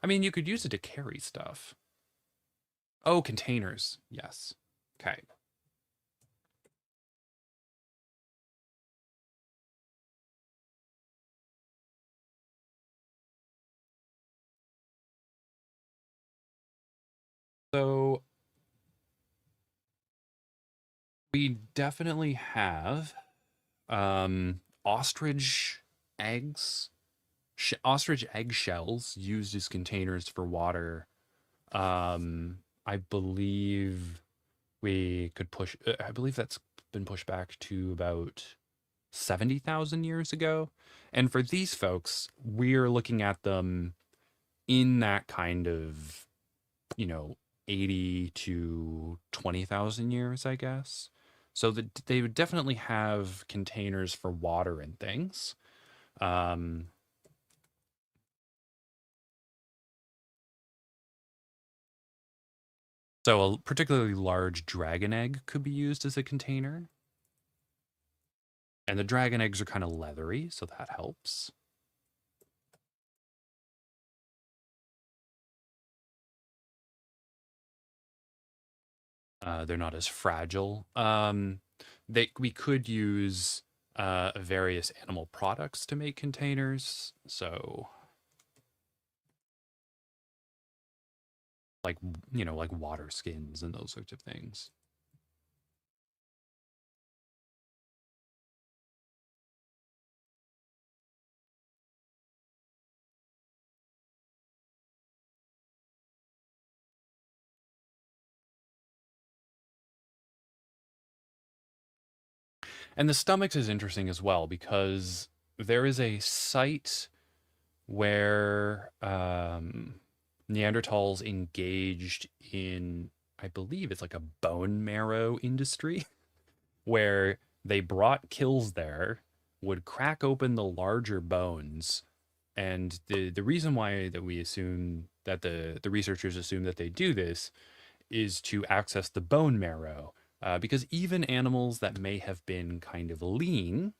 I mean, you could use it to carry stuff. Oh, containers. Yes. Okay. So we definitely have Ostrich eggs, ostrich egg shells used as containers for water. I believe we could push, I believe that's been pushed back to about 70,000 years ago. And for these folks, we're looking at them in that kind of, you know, 80 to 20,000 years, I guess. So that they would definitely have containers for water and things. Um, so a particularly large dragon egg could be used as a container. And the dragon eggs are kind of leathery, so that helps. They're not as fragile. We could use various animal products to make containers. So, like like water skins and those sorts of things. And the stomachs is interesting as well because there is a site where Neanderthals engaged in, I believe it's like a bone marrow industry, where they brought kills there, would crack open the larger bones, and the reason why that we assume that the researchers assume that they do this is to access the bone marrow, because even animals that may have been kind of lean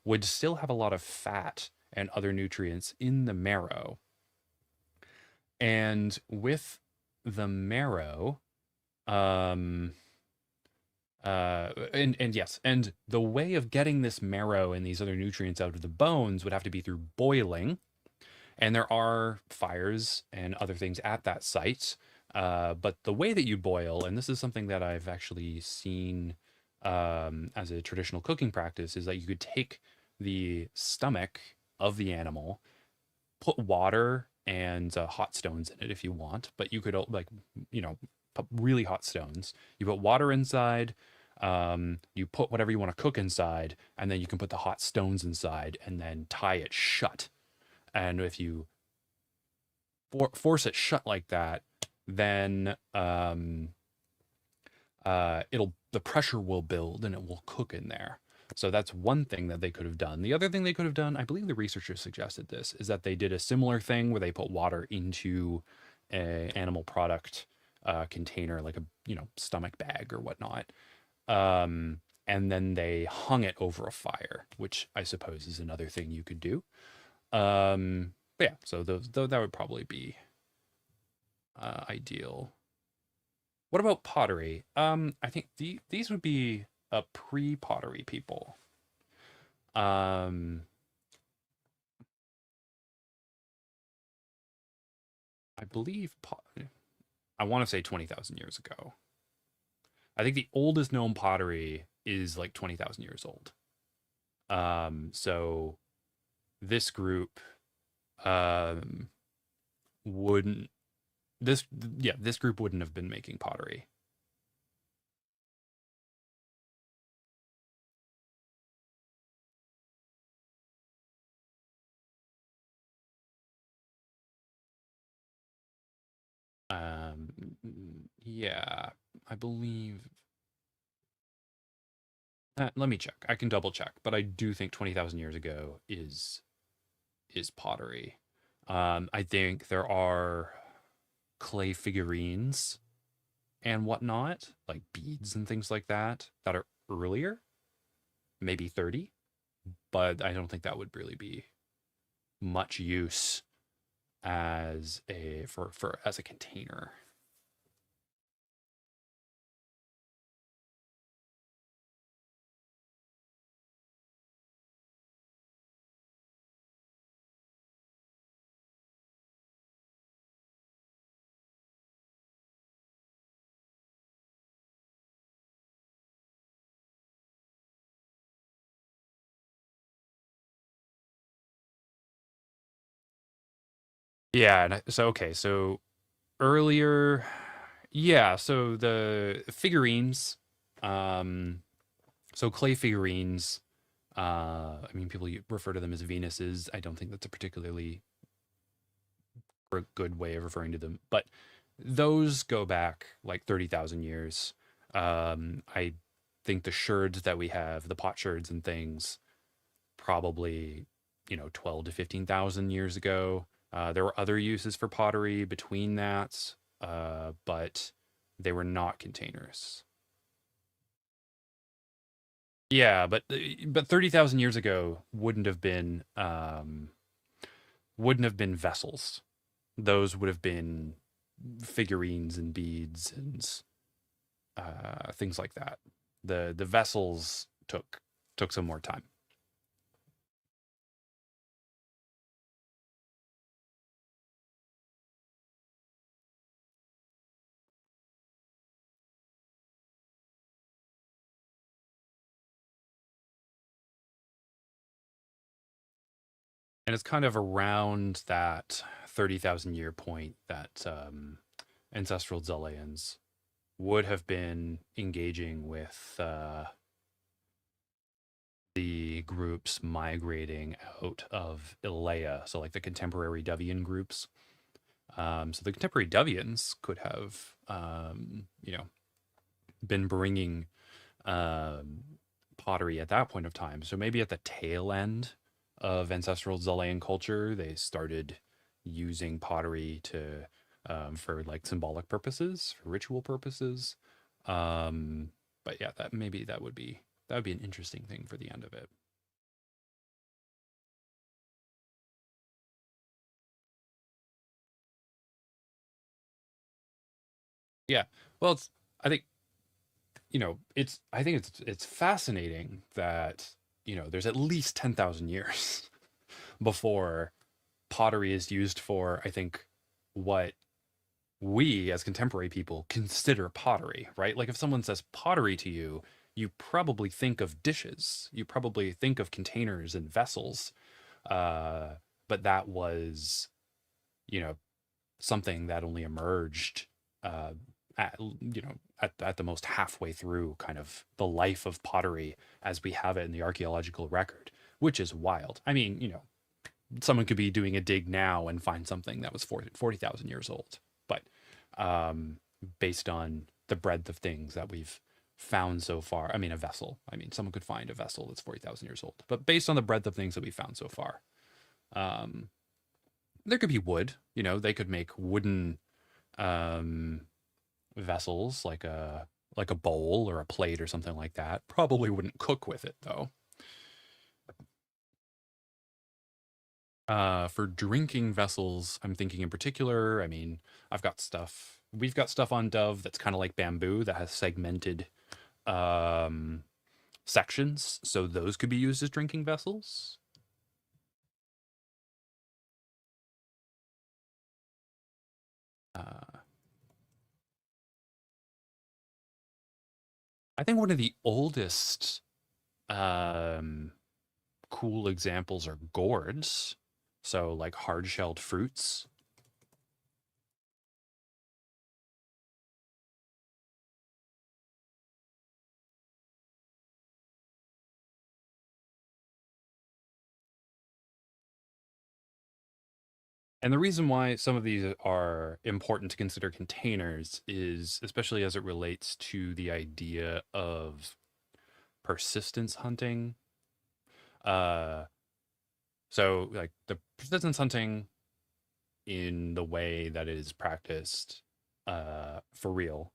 would still have a lot of fat and other nutrients in the marrow. And with the marrow, um, and yes, and the way of getting this marrow and these other nutrients out of the bones would have to be through boiling. And there are fires and other things at that site. But the way that you boil, and this is something that I've actually seen as a traditional cooking practice, is that you could take the stomach of the animal, put water and hot stones in it if you want, but you could put really hot stones. You put water inside, you put whatever you want to cook inside, and then you can put the hot stones inside and then tie it shut. And if you force it shut like that, then the pressure will build and it will cook in there. So that's one thing that they could have done. The other thing they could have done, I believe the researchers suggested this, is that they did a similar thing where they put water into a animal product container, like a stomach bag or whatnot, and then they hung it over a fire, which I suppose is another thing you could do. But yeah, so that would probably be ideal. What about pottery? I think these would be a pre-pottery people. Um, I believe I want to say 20,000 years ago. I think the oldest known pottery is like 20,000 years old. So this group um wouldn't this yeah, this group wouldn't have been making pottery. Um, yeah, I believe. Let me check. I can double check, but I do think 20,000 years ago is pottery. I think there are clay figurines and whatnot, like beads and things like that, that are earlier, maybe 30, but I don't think that would really be much use as a for as a container. Yeah, so okay, so earlier, yeah, so the figurines, um, so clay figurines, I mean, people refer to them as Venuses. I don't think that's a particularly good way of referring to them, but those go back like 30,000 years. I think the sherds that we have, the potsherds and things, probably, 12 to 15,000 years ago. There were other uses for pottery between that, but they were not containers. Yeah, but 30,000 years ago wouldn't have been vessels. Those would have been figurines and beads and things like that. The vessels took some more time. And it's kind of around that 30,000 year point that ancestral Zaaleans would have been engaging with the groups migrating out of Ilea, so like the contemporary Dovian groups. So the contemporary Dovians could have, been bringing um, pottery at that point of time. So maybe at the tail end of ancestral Zaalean culture, they started using pottery to for like symbolic purposes, for ritual purposes. Um, but yeah, that would be an interesting thing for the end of it. Yeah. Well, I think I think it's fascinating that there's at least 10,000 years before pottery is used for, I think, what we as contemporary people consider pottery, right? Like if someone says pottery to you, you probably think of dishes, you probably think of containers and vessels. Uh, but that was, you know, something that only emerged, uh, at the most halfway through kind of the life of pottery as we have it in the archaeological record, which is wild. I mean, someone could be doing a dig now and find something that was 40,000 years old. But um, based on the breadth of things that we've found so far, I mean, a vessel, I mean, someone could find a vessel that's 40,000 years old. But based on the breadth of things that we found so far, um, there could be wood, they could make wooden um, vessels like a bowl or a plate or something like that. Probably wouldn't cook with it though. For drinking vessels, I'm thinking in particular, I mean, we've got stuff on Dove that's kind of like bamboo that has segmented um, sections. So those could be used as drinking vessels. Uh, I think one of the oldest um, cool examples are gourds. So like hard shelled fruits. And the reason why some of these are important to consider containers is especially as it relates to the idea of persistence hunting. Uh, so like the persistence hunting in the way that it is practiced for real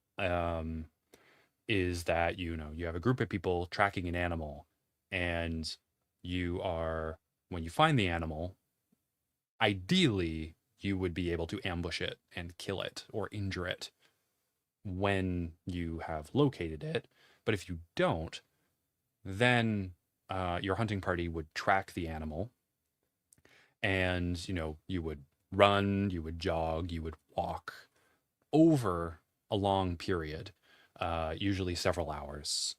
is that you have a group of people tracking an animal, and you are when you find the animal, ideally you would be able to ambush it and kill it or injure it when you have located it. But if you don't, then your hunting party would track the animal, and you would run, you would jog, you would walk over a long period, usually several hours,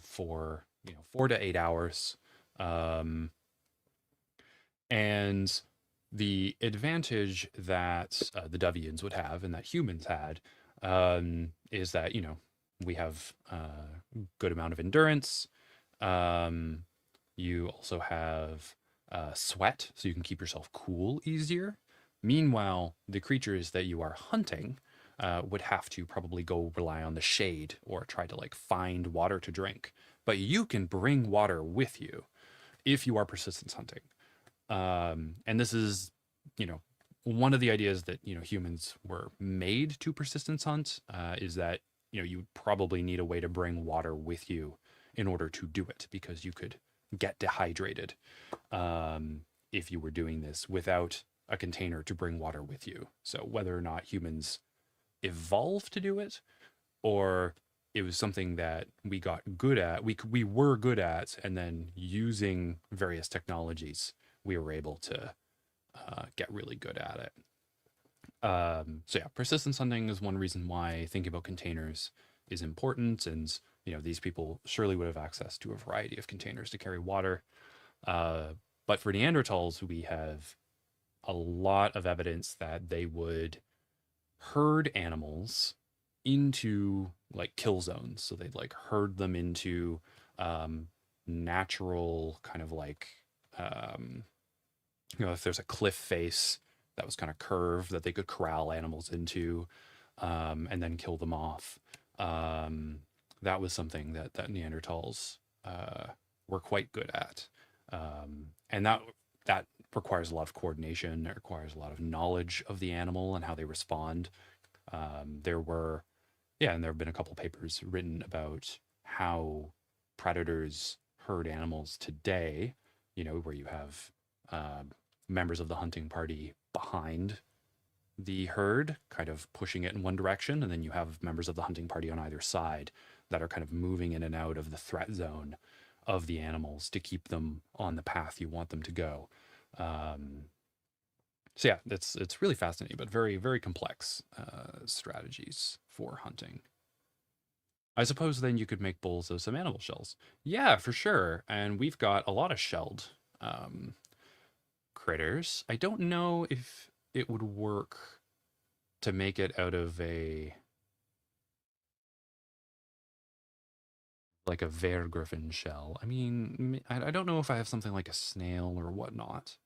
for 4 to 8 hours, um, and The advantage that the Dovians would have and that humans had is that, we have a good amount of endurance. Um, you also have sweat, so you can keep yourself cool easier. Meanwhile, the creatures that you are hunting would have to probably go rely on the shade or try to like find water to drink. But you can bring water with you if you are persistence hunting. And this is, you know, one of the ideas that, humans were made to persistence hunt is that, you probably need a way to bring water with you in order to do it because you could get dehydrated if you were doing this without a container to bring water with you. So whether or not humans evolved to do it or it was something that we got good at, we were good at, and then using various technologies, we were able to get really good at it. So yeah, persistence hunting is one reason why thinking about containers is important, and these people surely would have access to a variety of containers to carry water. But for Neanderthals, we have a lot of evidence that they would herd animals into like kill zones. So they'd like herd them into um, natural kind of like, um, if there's a cliff face that was kind of curved that they could corral animals into and then kill them off. That was something that Neanderthals were quite good at. And that requires a lot of coordination. It requires a lot of knowledge of the animal and how they respond. There were, yeah, and there have been a couple papers written about how predators herd animals today, where you have uh, members of the hunting party behind the herd, kind of pushing it in one direction, and then you have members of the hunting party on either side that are kind of moving in and out of the threat zone of the animals to keep them on the path you want them to go. Um, so yeah, it's really fascinating, but very very complex strategies for hunting. I suppose then you could make bowls of some animal shells. Yeah, for sure. And we've got a lot of shelled um, critters. I don't know if it would work to make it out of a like a vergriffin shell. I mean, I don't know if I have something like a snail or whatnot.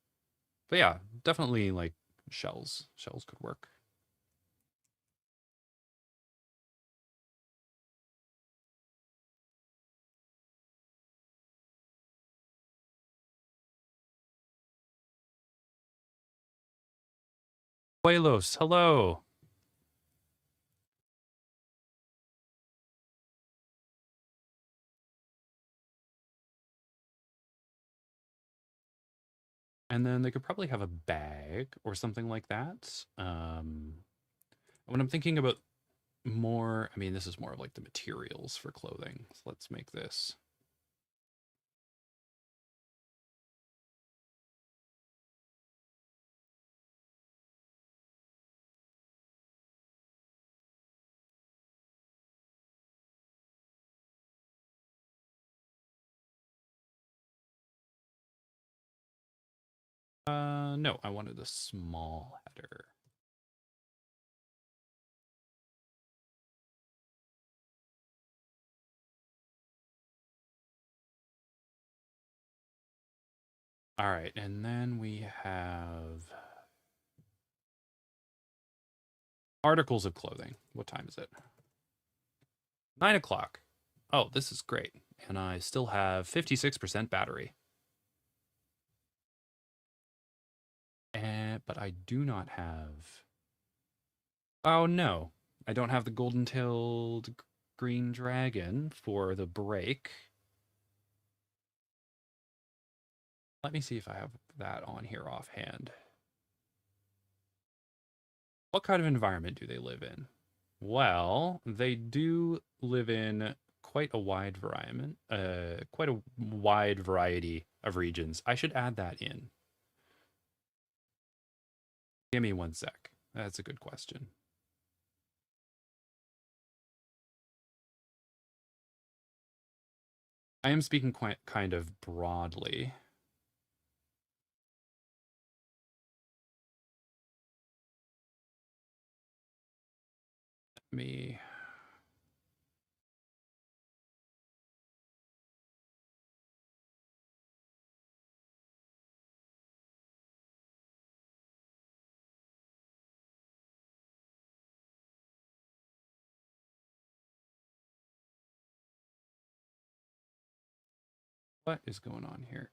But yeah, definitely like shells. Shells could work. Huelos, hello. And then they could probably have a bag or something like that. When I'm thinking about more, I mean, this is more of like the materials for clothing. So let's make this. No, I wanted a small header. All right, and then we have articles of clothing. What time is it? 9 o'clock. Oh, this is great. And I still have 56% battery. But I do not have. Oh no, I don't have the golden-tailed green dragon for the break. Let me see if I have that on here offhand. What kind of environment do they live in? Well, they do live in quite a wide variety of regions. I should add that in. Give me one sec. That's a good question. I am speaking quite kind of broadly. me. What is going on here?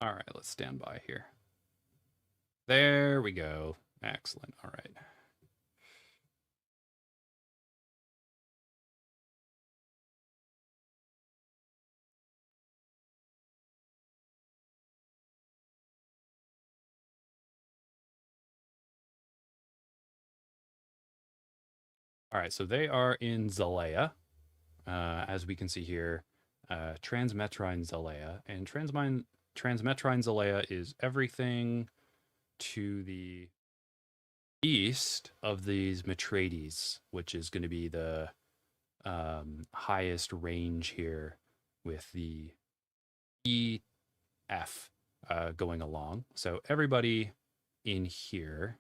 All right, let's stand by here. There we go. Excellent. All right. All right, so they are in Zalea, as we can see here, transmetrine Zalea, and transmetrine Zalea is everything to the east of these Metrades, which is going to be the highest range here with the EF going along. So everybody in here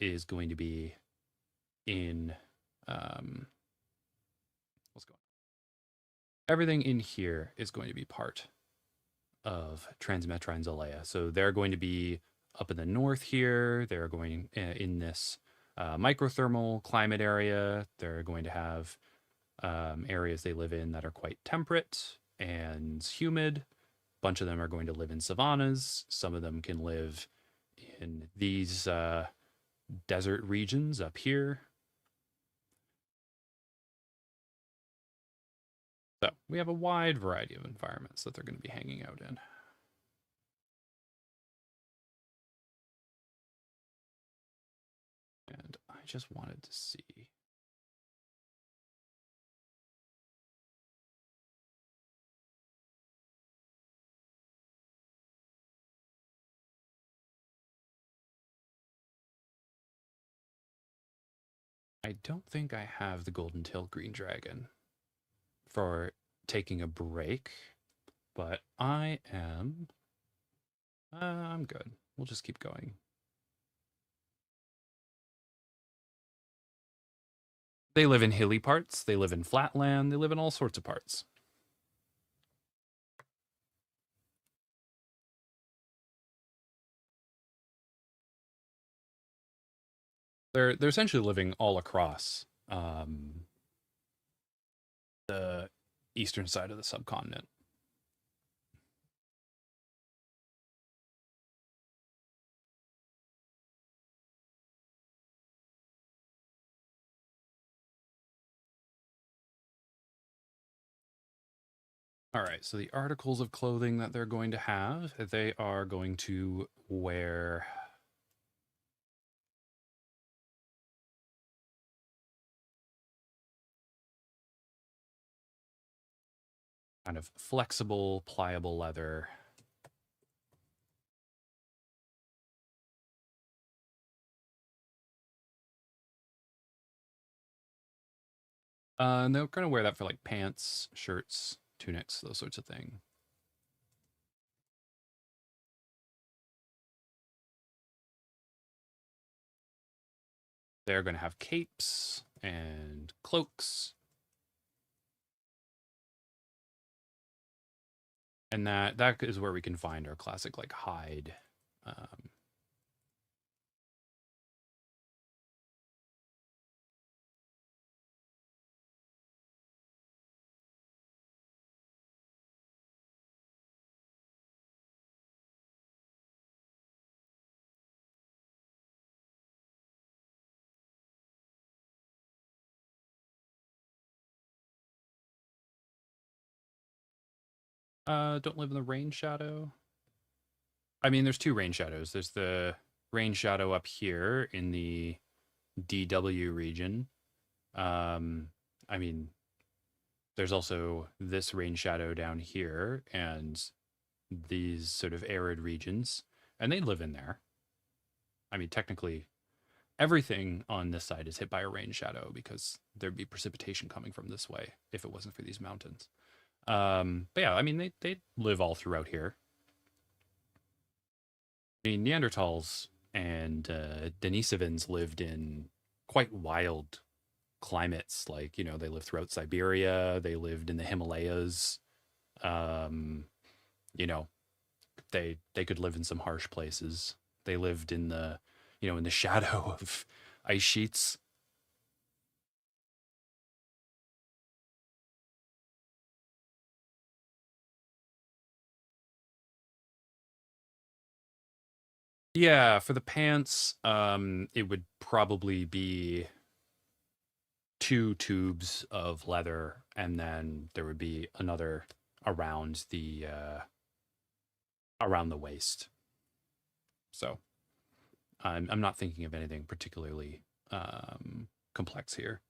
is going to be in what's going on? Everything in here is going to be part of transmetrine Zalea. So they're going to be up in the north here. They're going in this microthermal climate area. They're going to have areas they live in that are quite temperate and humid. A bunch of them are going to live in savannas. Some of them can live in these desert regions up here. So we have a wide variety of environments that they're going to be hanging out in. And I just wanted to see. I don't think I have the golden tail green dragon for taking a break, but I am. I'm good. We'll just keep going. They live in hilly parts. They live in flatland. They live in all sorts of parts. They're essentially living all across the eastern side of the subcontinent. All right, so the articles of clothing that they're going to have, they are going to wear kind of flexible, pliable leather. And they're going to wear that for like pants, shirts, tunics, those sorts of things. They're going to have capes and cloaks. And that is where we can find our classic like hide. Don't live in the rain shadow. I mean, there's two rain shadows. There's the rain shadow up here in the DW region. I mean, There's also this rain shadow down here and these sort of arid regions, and they live in there. I mean, technically, everything on this side is hit by a rain shadow because there'd be precipitation coming from this way if it wasn't for these mountains. But yeah, I mean, they live all throughout here. I mean, Neanderthals and Denisovans lived in quite wild climates. Like, you know, they lived throughout Siberia, they lived in the Himalayas. Um, you know, they could live in some harsh places. They lived in the, you know, in the shadow of ice sheets. Yeah, for the pants, it would probably be two tubes of leather, and then there would be another around the around the waist. So I'm not thinking of anything particularly complex here.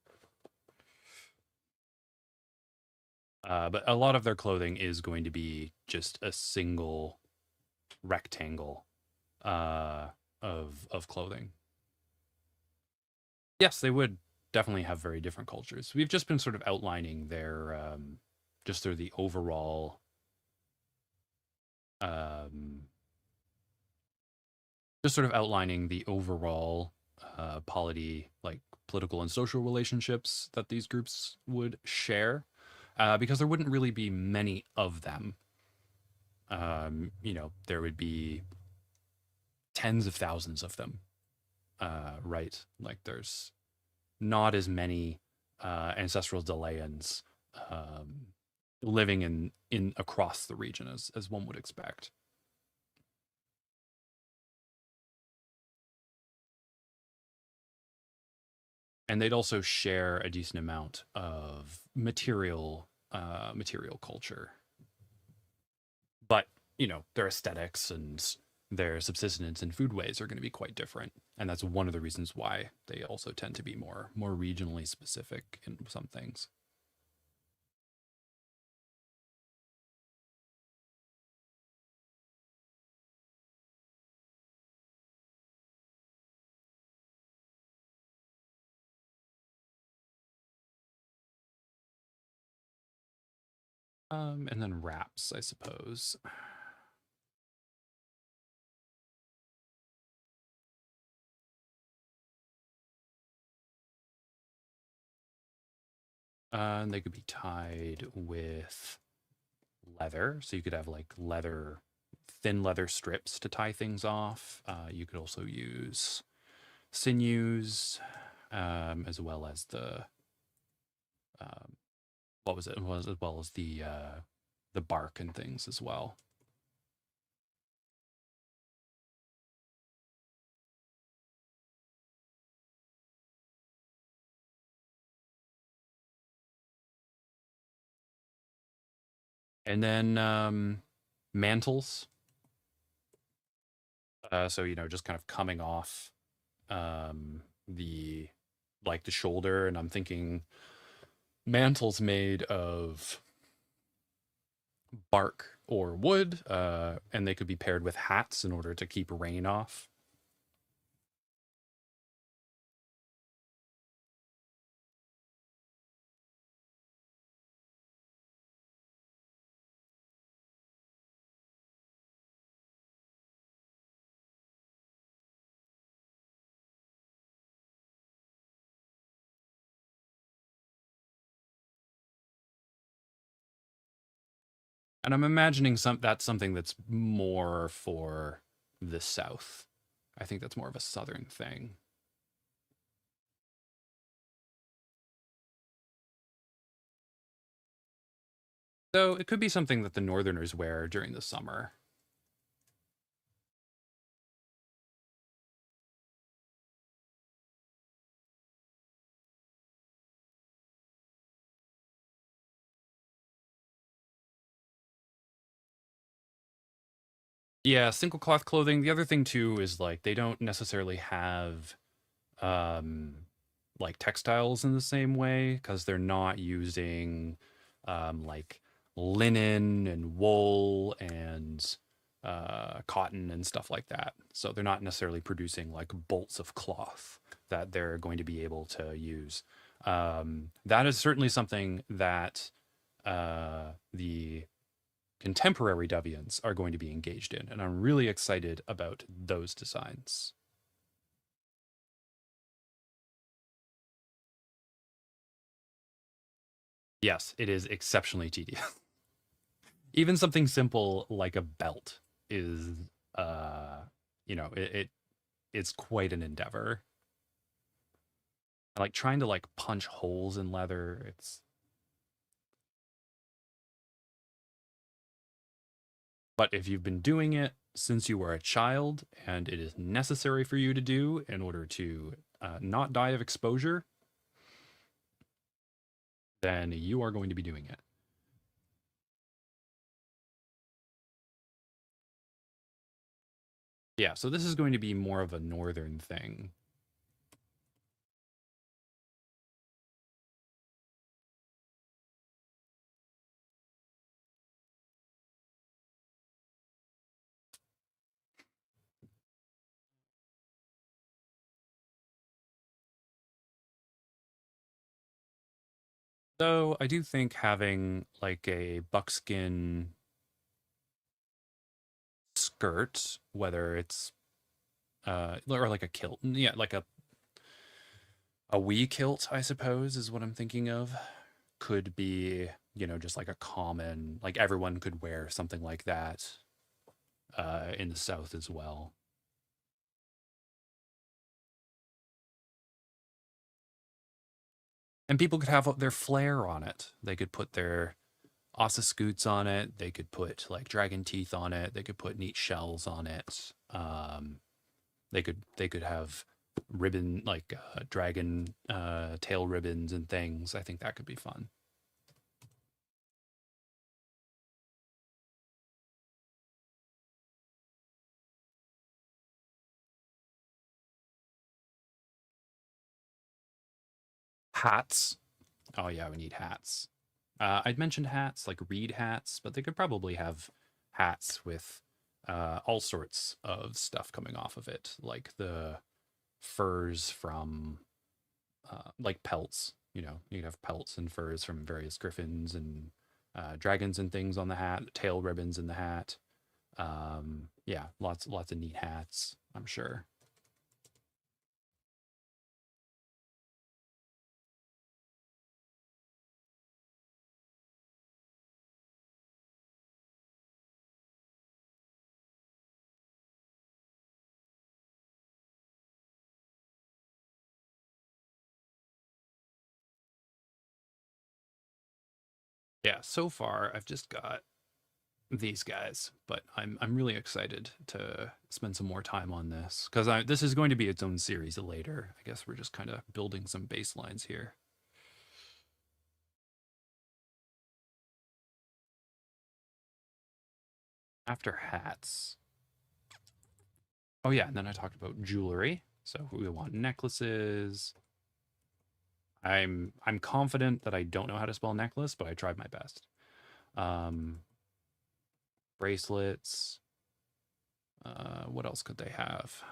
But a lot of their clothing is going to be just a single rectangle of clothing. Yes, they would definitely have very different cultures. We've just been sort of outlining their just through the overall um, just sort of outlining the overall polity, like political and social relationships that these groups would share, because there wouldn't really be many of them. You know, there would be tens of thousands of them, right? Like there's not as many ancestral Zaaleans um, living in across the region as one would expect. And they'd also share a decent amount of material culture. But you know, their aesthetics and their subsistence and food ways are going to be quite different, and that's one of the reasons why they also tend to be more regionally specific in some things. And then wraps, I suppose. And they could be tied with leather, so you could have like leather, thin leather strips to tie things off. You could also use sinews, as well as the um, what was it? Was as well as the bark and things as well. And then mantles. So you know, just kind of coming off the like the shoulder, and I'm thinking mantles made of bark or wood, and they could be paired with hats in order to keep rain off. And I'm imagining that's something that's more for the South. I think that's more of a Southern thing. So it could be something that the Northerners wear during the summer. Yeah, single cloth clothing. The other thing too is like they don't necessarily have um like textiles in the same way because they're not using like linen and wool and cotton and stuff like that. So they're not necessarily producing like bolts of cloth that they're going to be able to use. That is certainly something that the contemporary Dovians are going to be engaged in, and I'm really excited about those designs. Yes, it is exceptionally tedious. Even something simple like a belt is, uh, it's quite an endeavor. Like trying to like punch holes in leather. It's But if you've been doing it since you were a child and it is necessary for you to do in order to not die of exposure, then you are going to be doing it. Yeah, so this is going to be more of a northern thing. So I do think having like a buckskin skirt, whether it's or like a kilt, yeah, like a wee kilt, I suppose, is what I'm thinking of. Could be, just like a common, like everyone could wear something like that in the South as well. And people could have their flair on it. They could put their ossa scoots on it. They could put like dragon teeth on it. They could put neat shells on it. They could have ribbon like dragon tail ribbons and things. I think that could be fun. Hats. Oh yeah, we need hats. I'd mentioned hats, like reed hats, but they could probably have hats with all sorts of stuff coming off of it, like the furs from like pelts. You could have pelts and furs from various griffins and dragons and things on the hat, tail ribbons in the hat. Yeah, lots of neat hats, I'm sure. Yeah, so far I've just got these guys, but I'm really excited to spend some more time on this because this is going to be its own series later. I guess we're just kind of building some baselines here. After hats, oh yeah, and then I talked about jewelry. So we want necklaces. I'm confident that I don't know how to spell necklace, but I tried my best. Um, bracelets. What else could they have?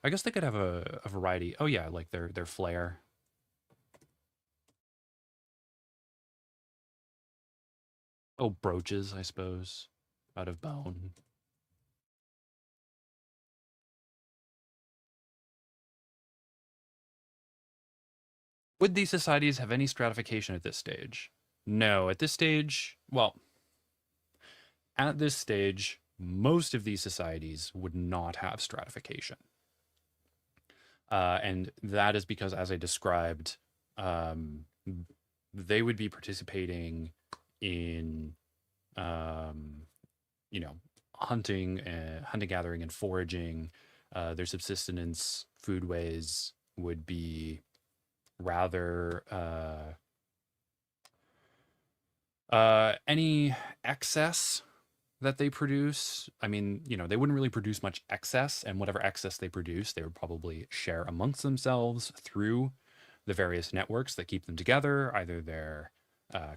I guess they could have a variety. Oh yeah, like their flair. Oh, brooches, I suppose, out of bone. Would these societies have any stratification at this stage? No, at this stage, well, at this stage, most of these societies would not have stratification. And that is because, as I described, um, they would be participating in, um, hunting, hunting, gathering, and foraging. Their subsistence foodways would be rather any excess that they produce. I mean, they wouldn't really produce much excess, and whatever excess they produce, they would probably share amongst themselves through the various networks that keep them together, either their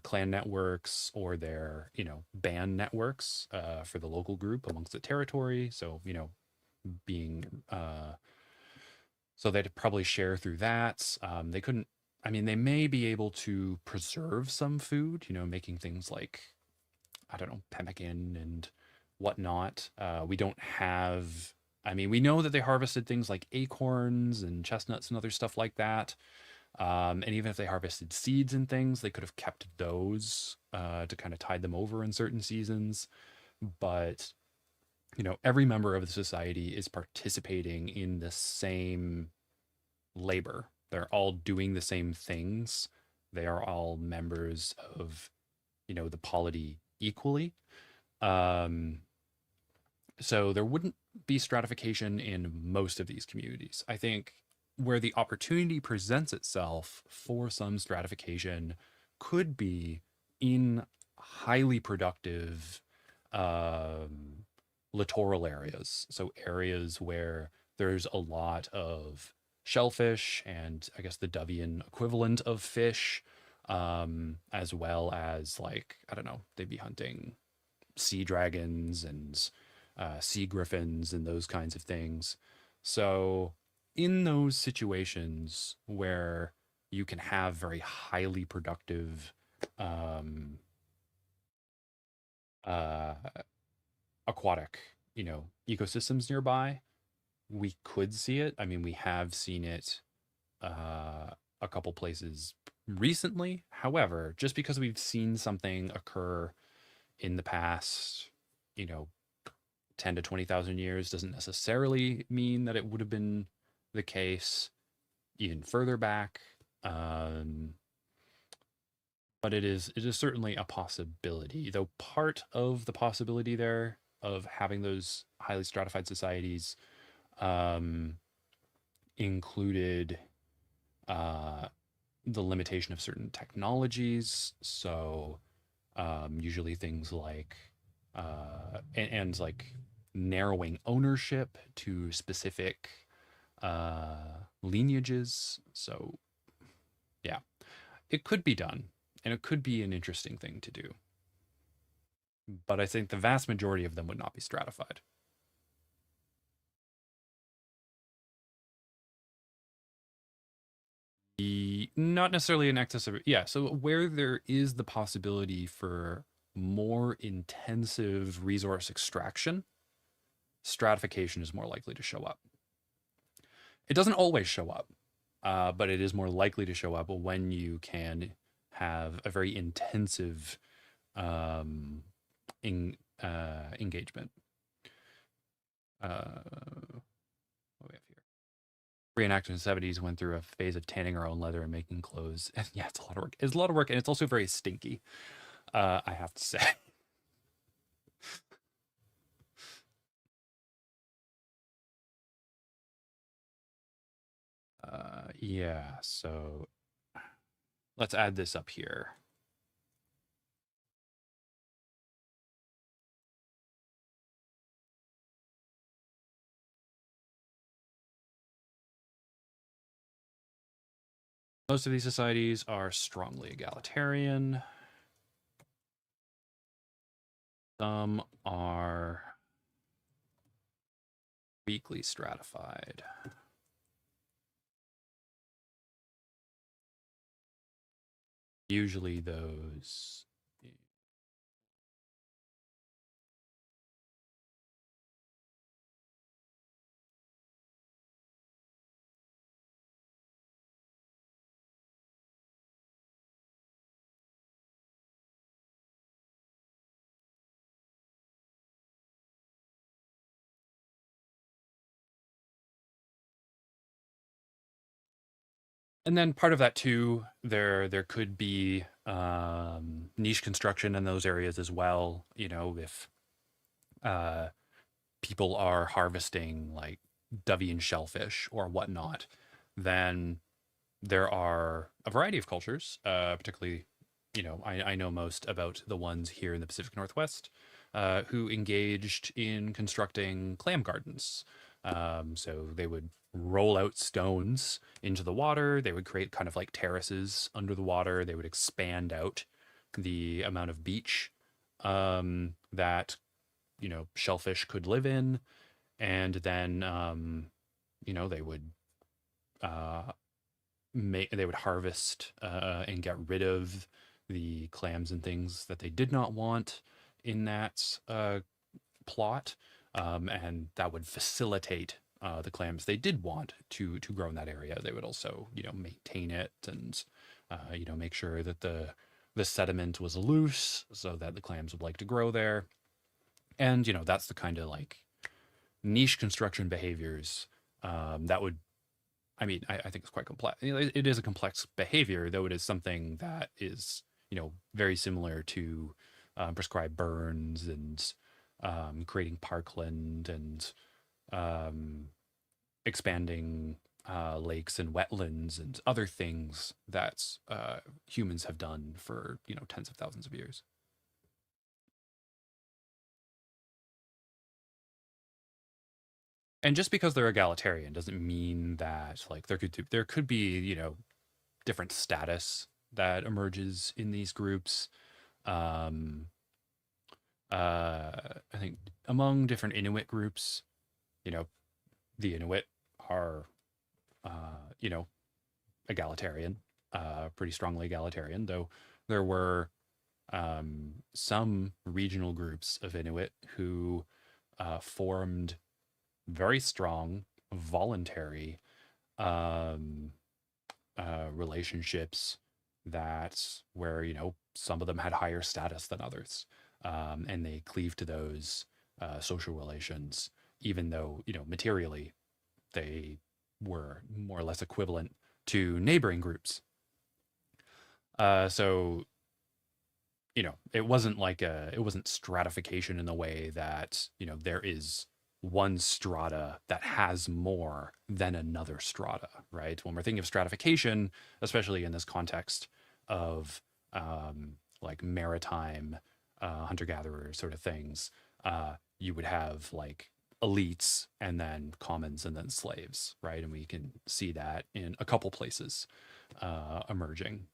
clan networks or their, band networks for the local group amongst the territory. So, being so they'd probably share through that. They couldn't. I mean, they may be able to preserve some food. Making things like, I don't know, pemmican and whatnot. We don't have. I mean, we know that they harvested things like acorns and chestnuts and other stuff like that. And even if they harvested seeds and things, they could have kept those to kind of tide them over in certain seasons. But every member of the society is participating in the same labor. They're all doing the same things. They are all members of, the polity equally. Um, so there wouldn't be stratification in most of these communities. I think where the opportunity presents itself for some stratification could be in highly productive littoral areas. So areas where there's a lot of shellfish and I guess the Dovian equivalent of fish, as well as like, I don't know, they'd be hunting sea dragons and sea gryphons and those kinds of things. So, in those situations where you can have very highly productive um, uh, aquatic, ecosystems nearby, we could see it. I mean, we have seen it a couple places recently. However, just because we've seen something occur in the past, you know, 10 to 20,000 years doesn't necessarily mean that it would have been the case even further back. Um, but it is certainly a possibility, though part of the possibility there of having those highly stratified societies um, included uh, the limitation of certain technologies. So usually things like and like narrowing ownership to specific lineages. So yeah, it could be done, and it could be an interesting thing to do. But I think the vast majority of them would not be stratified. Not necessarily an excess of, yeah. So where there is the possibility for more intensive resource extraction, stratification is more likely to show up. It doesn't always show up, but it is more likely to show up when you can have a very intensive um, engagement. What we have here. Reenactors in the 70s went through a phase of tanning our own leather and making clothes. And yeah, it's a lot of work. It's a lot of work, and it's also very stinky, I have to say. Yeah, so let's add this up here. Most of these societies are strongly egalitarian. Some are weakly stratified. Usually those. And then part of that too, there could be niche construction in those areas as well. If uh, people are harvesting like Dovian shellfish or whatnot, then there are a variety of cultures, particularly, I know most about the ones here in the Pacific Northwest, who engaged in constructing clam gardens. So they would roll out stones into the water. They would create kind of like terraces under the water. They would expand out the amount of beach that shellfish could live in, and then they would uh, they would harvest and get rid of the clams and things that they did not want in that plot, and that would facilitate the clams they did want to grow in that area. They would also maintain it and make sure that the sediment was loose so that the clams would like to grow there. And that's the kind of like niche construction behaviors that would, I mean, I think it's quite complex. It is a complex behavior, though it is something that is, very similar to prescribed burns and creating parkland and expanding lakes and wetlands and other things that humans have done for, tens of thousands of years. And just because they're egalitarian doesn't mean that like there could be different status that emerges in these groups. Um, I think among different Inuit groups, you know, the Inuit are, you know, egalitarian, pretty strongly egalitarian, though there were some regional groups of Inuit who formed very strong, voluntary um, relationships that where some of them had higher status than others, and they cleave to those social relations, even though materially they were more or less equivalent to neighboring groups. So it wasn't stratification in the way that there is one strata that has more than another strata, right? When we're thinking of stratification, especially in this context of like maritime hunter-gatherer sort of things, you would have like elites and then commons and then slaves, right? And we can see that in a couple places emerging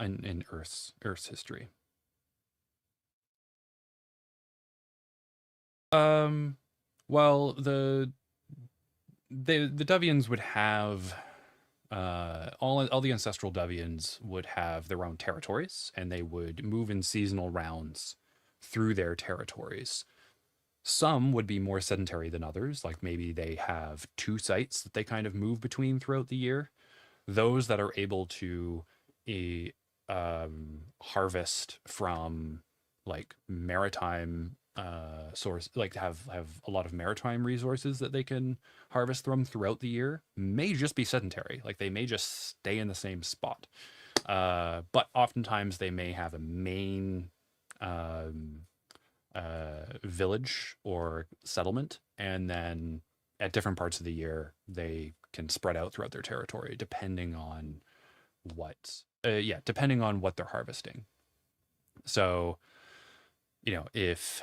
in Earth's history. Um, well, the Dovians would have all the ancestral Dovians would have their own territories, and they would move in seasonal rounds through their territories. Some would be more sedentary than others, like maybe they have two sites that they kind of move between throughout the year. Those that are able to eh, harvest from like maritime source, like have a lot of maritime resources that they can harvest from throughout the year, may just be sedentary. Like they may just stay in the same spot. But oftentimes they may have a main um, village or settlement, and then at different parts of the year they can spread out throughout their territory depending on depending on what they're harvesting. So if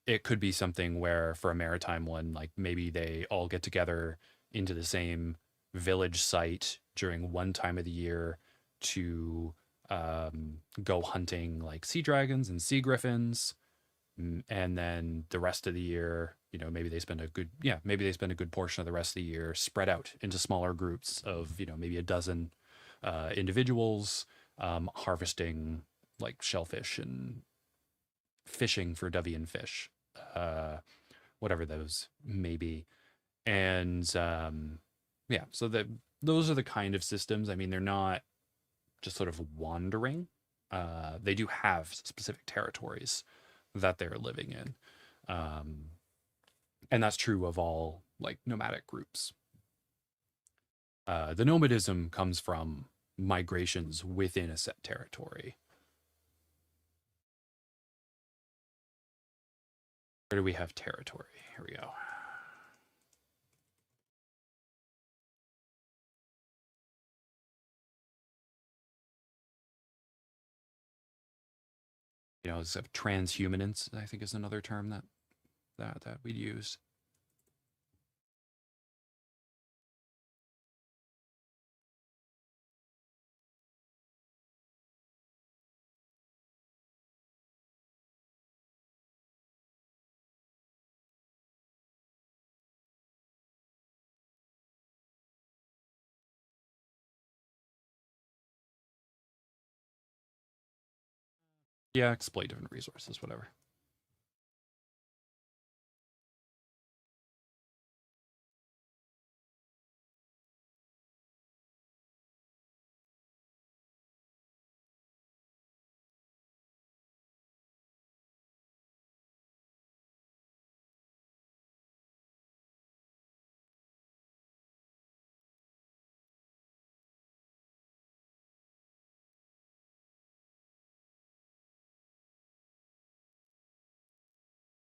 it could be something where for a maritime one, like maybe they all get together into the same village site during one time of the year to go hunting like sea dragons and sea griffins. And then the rest of the year, maybe they spend a good portion of the rest of the year spread out into smaller groups of, maybe a dozen individuals, harvesting like shellfish and fishing for Dovian fish, uh, whatever those may be. And yeah, so those are the kind of systems. I mean, they're not just sort of wandering. They do have specific territories that they're living in. And that's true of all like nomadic groups. The nomadism comes from migrations within a set territory. Where do we have territory? Here we go. Transhumanance, I think, is another term that we'd use. Yeah, exploit different resources, whatever.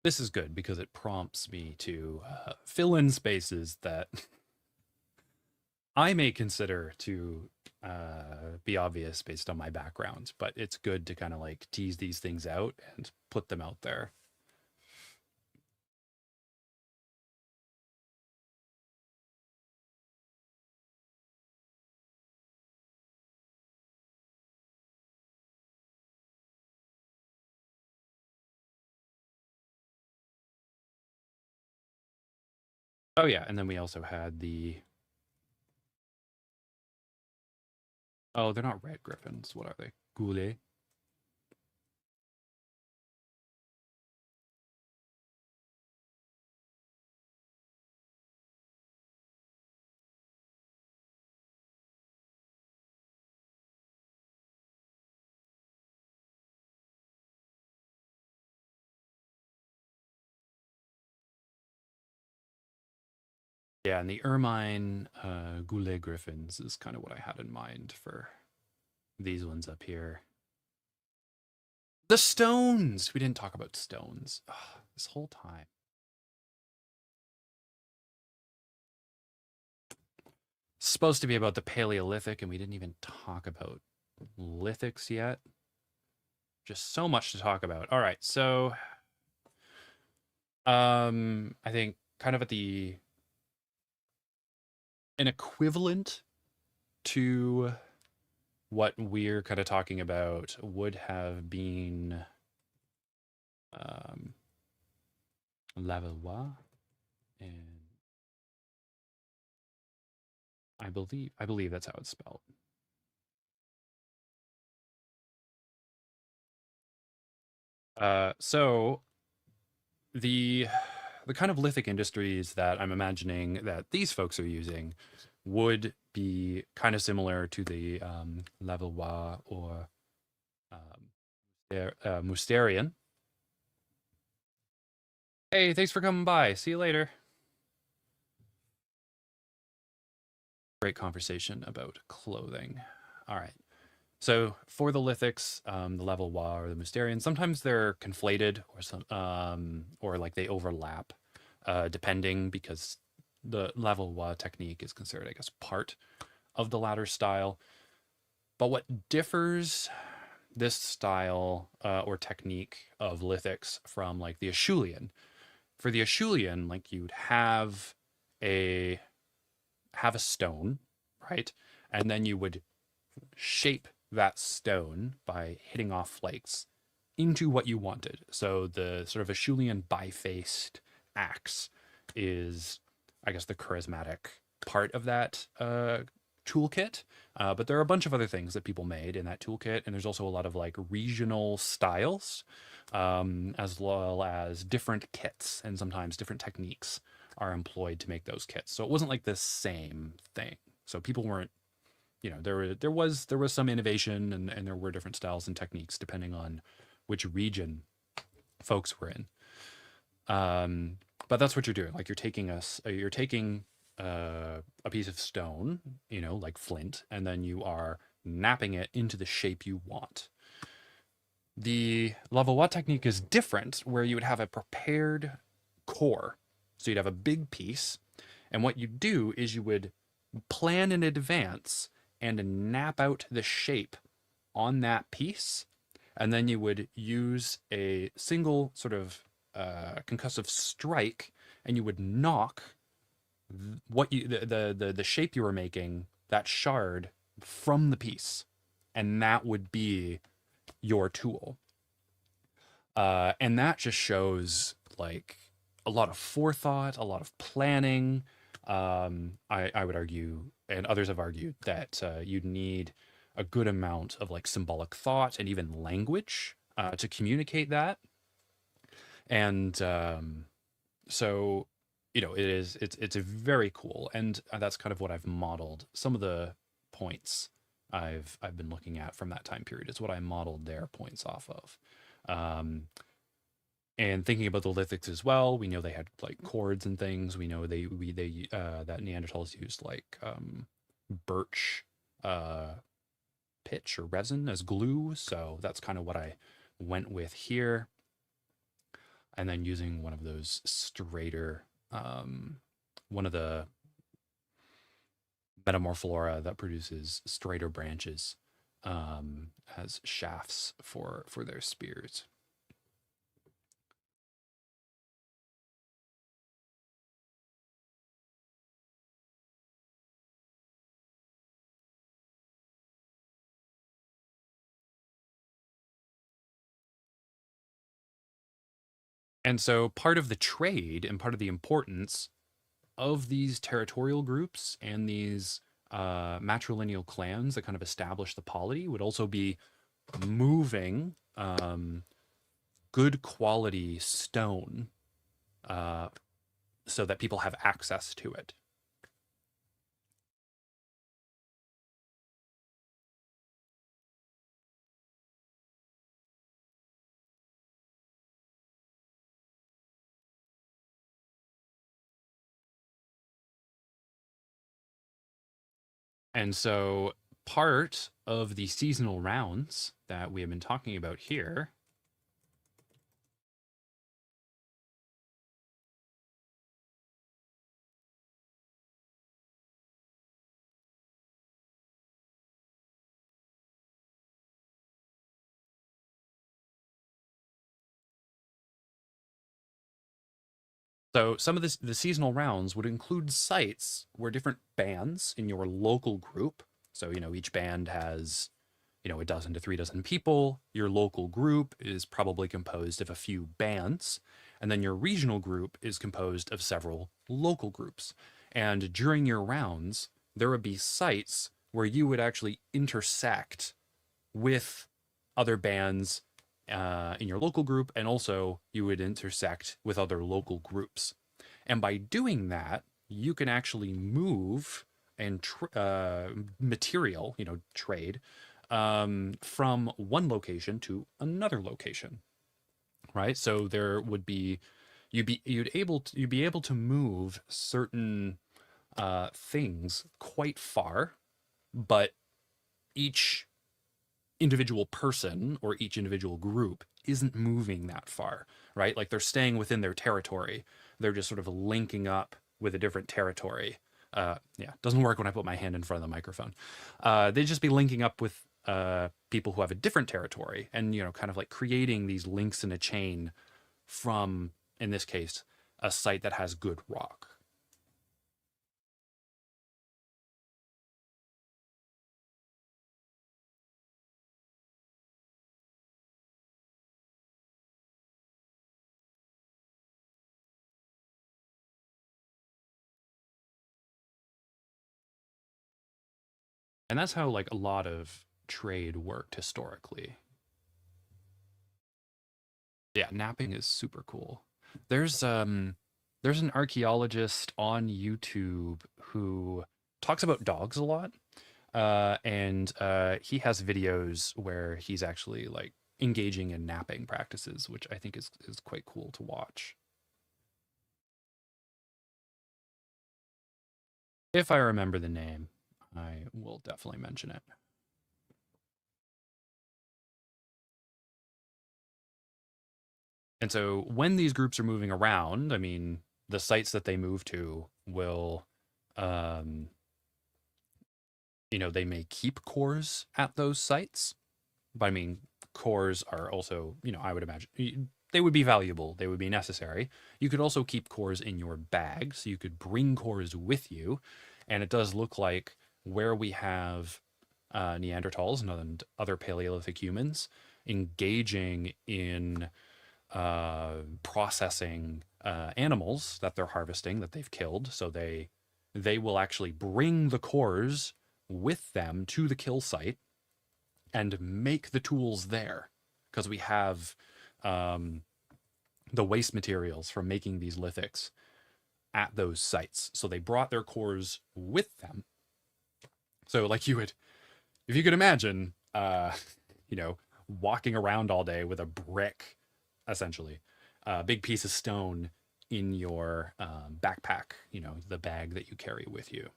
This is good because it prompts me to fill in spaces that I may consider to be obvious based on my background, but it's good to kind of like tease these things out and put them out there. Oh yeah, and then we also had the oh, they're not red griffins. What are they? Goulet. Yeah, and the ermine Goulet griffins is kind of what I had in mind for these ones up here. The stones. We didn't talk about stones this whole time. Supposed to be about the Paleolithic, and we didn't even talk about lithics yet. Just so much to talk about. All right, so I think kind of at the an equivalent to what we're kind of talking about would have been um, Lavallois, and I believe that's how it's spelled. So the kind of lithic industries that I'm imagining that these folks are using would be kind of similar to the Lavallois or Mousterian. Hey, thanks for coming by. See you later. Great conversation about clothing. All right. So for the lithics, the Levallois or the Mousterian, sometimes they're conflated or or like they overlap, depending because the Levallois technique is considered, I guess, part of the latter style. But what differs this style or technique of lithics from like the Acheulean? For the Acheulean, like you'd a have a stone, right? And then you would shape that stone by hitting off flakes into what you wanted. So the sort of Acheulean bifaced axe is, I guess, the charismatic part of that toolkit. But there are a bunch of other things that people made in that toolkit, and there's also a lot of like regional styles, as well as different kits and sometimes different techniques are employed to make those kits. So it wasn't like the same thing. So people weren't, there was some innovation and there were different styles and techniques depending on which region folks were in. But that's what you're doing. Like you're taking a piece of stone, like flint, and then you are napping it into the shape you want. The Lavoie technique is different, where you would have a prepared core. So you'd have a big piece, and what you do is you would plan in advance and nap out the shape on that piece, and then you would use a single sort of concussive strike, and you would knock what you the shape you were making, that shard, from the piece, and that would be your tool. And that just shows like a lot of forethought, a lot of planning. I would argue, and others have argued, that you'd need a good amount of like symbolic thought and even language to communicate that. And so, it's very cool, and that's kind of what I've modeled. Some of the points I've been looking at from that time period is what I modeled their points off of. Um, and thinking about the lithics as well, we know they had like cords and things. We know that Neanderthals used like birch pitch or resin as glue. So that's kind of what I went with here. And then using one of those straighter, one of the metamorphflora that produces straighter branches as shafts for their spears. And so part of the trade and part of the importance of these territorial groups and these matrilineal clans that kind of establish the polity would also be moving good quality stone so that people have access to it. And so part of the seasonal rounds that we have been talking about here So some of the seasonal rounds would include sites where different bands in your local group, so each band has a dozen to 3 dozen people. Your local group is probably composed of a few bands, and then your regional group is composed of several local groups. And during your rounds, there would be sites where you would actually intersect with other bands in your local group, and also you would intersect with other local groups. And by doing that, you can actually move and material, trade from one location to another location, right? So there would be you'd be able to move certain things quite far, but each individual person or each individual group isn't moving that far, right? Like they're staying within their territory. They're just sort of linking up with a different territory. Yeah, doesn't work when I put my hand in front of the microphone. They'd just be linking up with people who have a different territory and, kind of like creating these links in a chain from, in this case, a site that has good rock. And that's how like a lot of trade worked historically. Yeah, napping is super cool. There's an archaeologist on YouTube who talks about dogs a lot. And he has videos where he's actually like engaging in napping practices, which I think is quite cool to watch. If I remember the name, I will definitely mention it. And so when these groups are moving around, I mean, the sites that they move to will, um, they may keep cores at those sites, but I mean, cores are also, I would imagine they would be valuable, they would be necessary. You could also keep cores in your bag, so you could bring cores with you. And it does look like where we have Neanderthals and other Paleolithic humans engaging in processing animals that they're harvesting that they've killed. So they will actually bring the cores with them to the kill site and make the tools there. because we have um, the waste materials from making these lithics at those sites. So they brought their cores with them. So like you would, if you could imagine, you know, walking around all day with a brick, essentially, a big piece of stone in your backpack, the bag that you carry with you.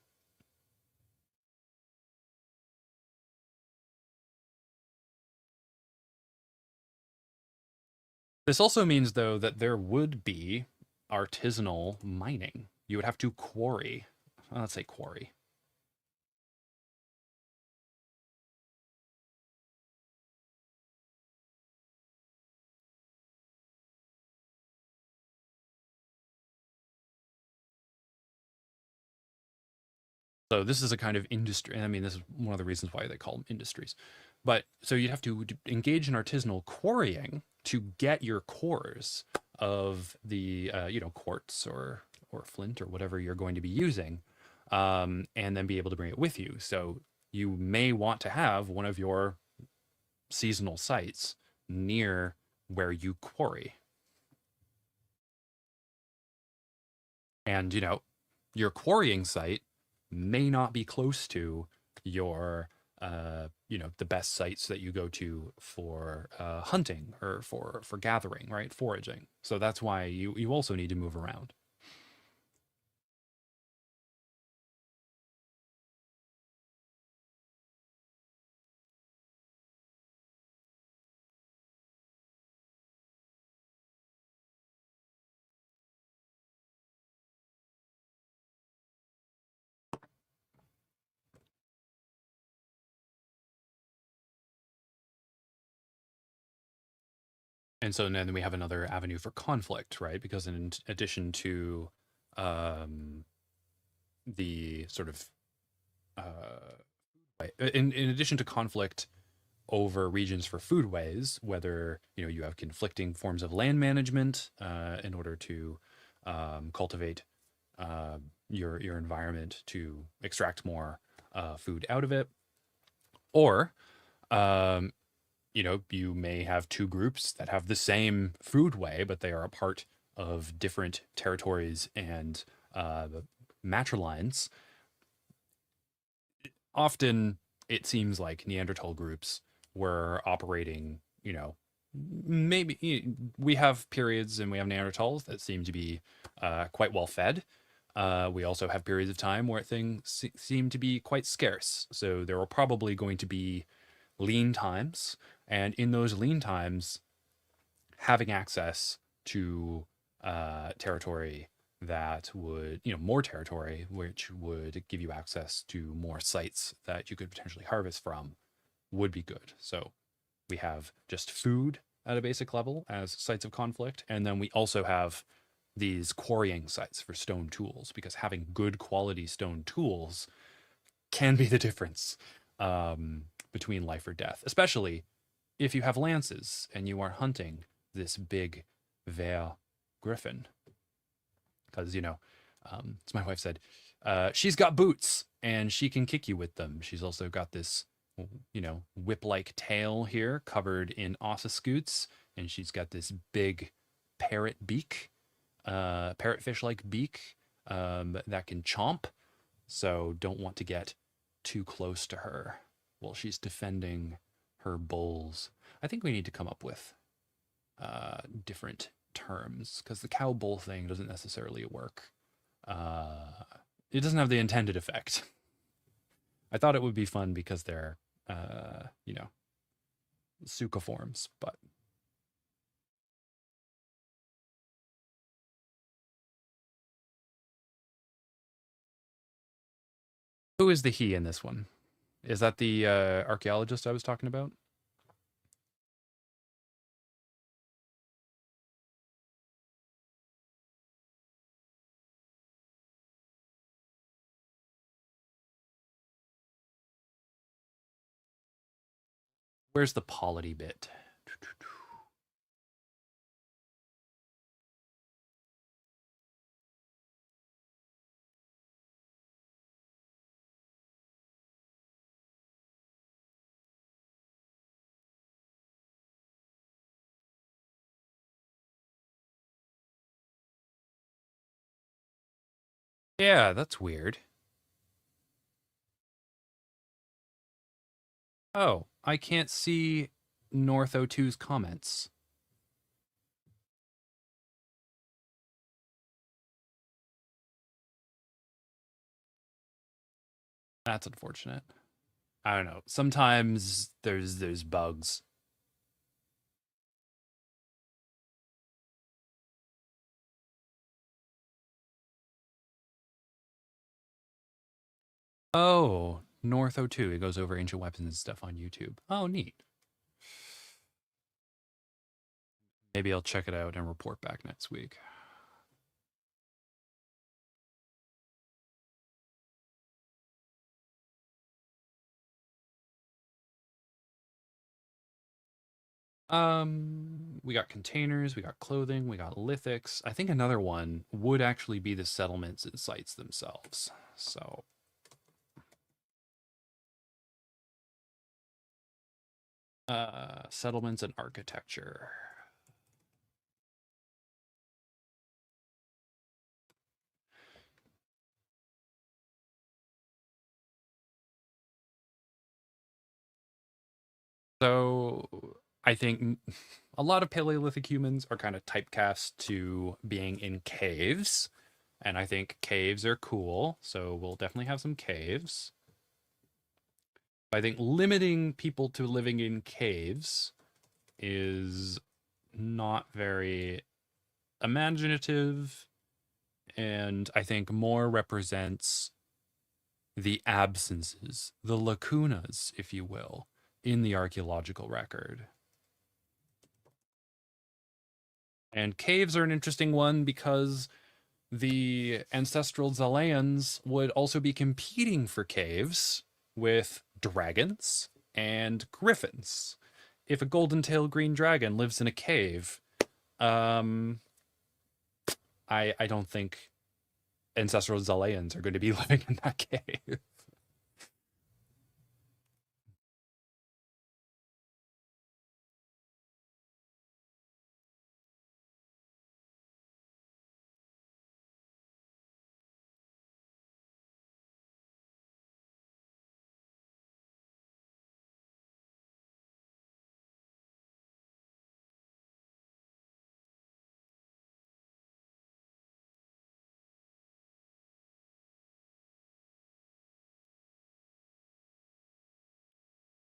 This also means, though, that there would be artisanal mining. You would have to quarry. Let's say quarry. So this is a kind of industry. I mean, this is one of the reasons why they call them industries. But so you'd have to engage in artisanal quarrying to get your cores of the quartz or flint or whatever you're going to be using, and then be able to bring it with you. So you may want to have one of your seasonal sites near where you quarry. And, your quarrying site may not be close to your, the best sites that you go to for hunting or for gathering, right? Foraging. So that's why you also need to move around. And so then we have another avenue for conflict, right? Because in addition to um, the sort of in addition to conflict over regions for foodways, whether you have conflicting forms of land management in order to cultivate your environment to extract more food out of it, or um, you may have two groups that have the same foodway, but they are a part of different territories and matrilines. Often it seems like Neanderthal groups were operating, maybe we have periods and we have Neanderthals that seem to be quite well fed. We also have periods of time where things seem to be quite scarce. So there are probably going to be lean times. And in those lean times, having access to territory that would, more territory, which would give you access to more sites that you could potentially harvest from, would be good. So we have just food at a basic level as sites of conflict. And then we also have these quarrying sites for stone tools, because having good quality stone tools can be the difference between life or death, especially if you have lances and you are hunting this big Ver griffin. Because, as my wife said, she's got boots and she can kick you with them. She's also got this, whip like tail here covered in ossiscutes. And she's got this big parrot beak, parrotfish like beak that can chomp. So don't want to get too close to her while she's defending her bulls. I think we need to come up with different terms, because the cow bull thing doesn't necessarily work. Uh, it doesn't have the intended effect. I thought it would be fun because they're, suciforms, but who is the he in this one? Is that the archaeologist I was talking about? Where's the polity bit? Yeah, that's weird. Oh, I can't see North O2's comments. That's unfortunate. I don't know. Sometimes there's bugs. Oh, North O2. It goes over ancient weapons and stuff on YouTube. Oh, neat. Maybe I'll check it out and report back next week. We got containers, we got clothing, we got lithics. I think another one would actually be the settlements and sites themselves. So, settlements and architecture. So, I think a lot of Paleolithic humans are kind of typecast to being in caves, and I think caves are cool. So, we'll definitely have some caves. I think limiting people to living in caves is not very imaginative, and I think more represents the absences, the lacunas, if you will, in the archaeological record. And caves are an interesting one because the ancestral Zaaleans would also be competing for caves with dragons and gryphons. If a golden-tailed green dragon lives in a cave, um, I don't think ancestral Zaaleans are going to be living in that cave.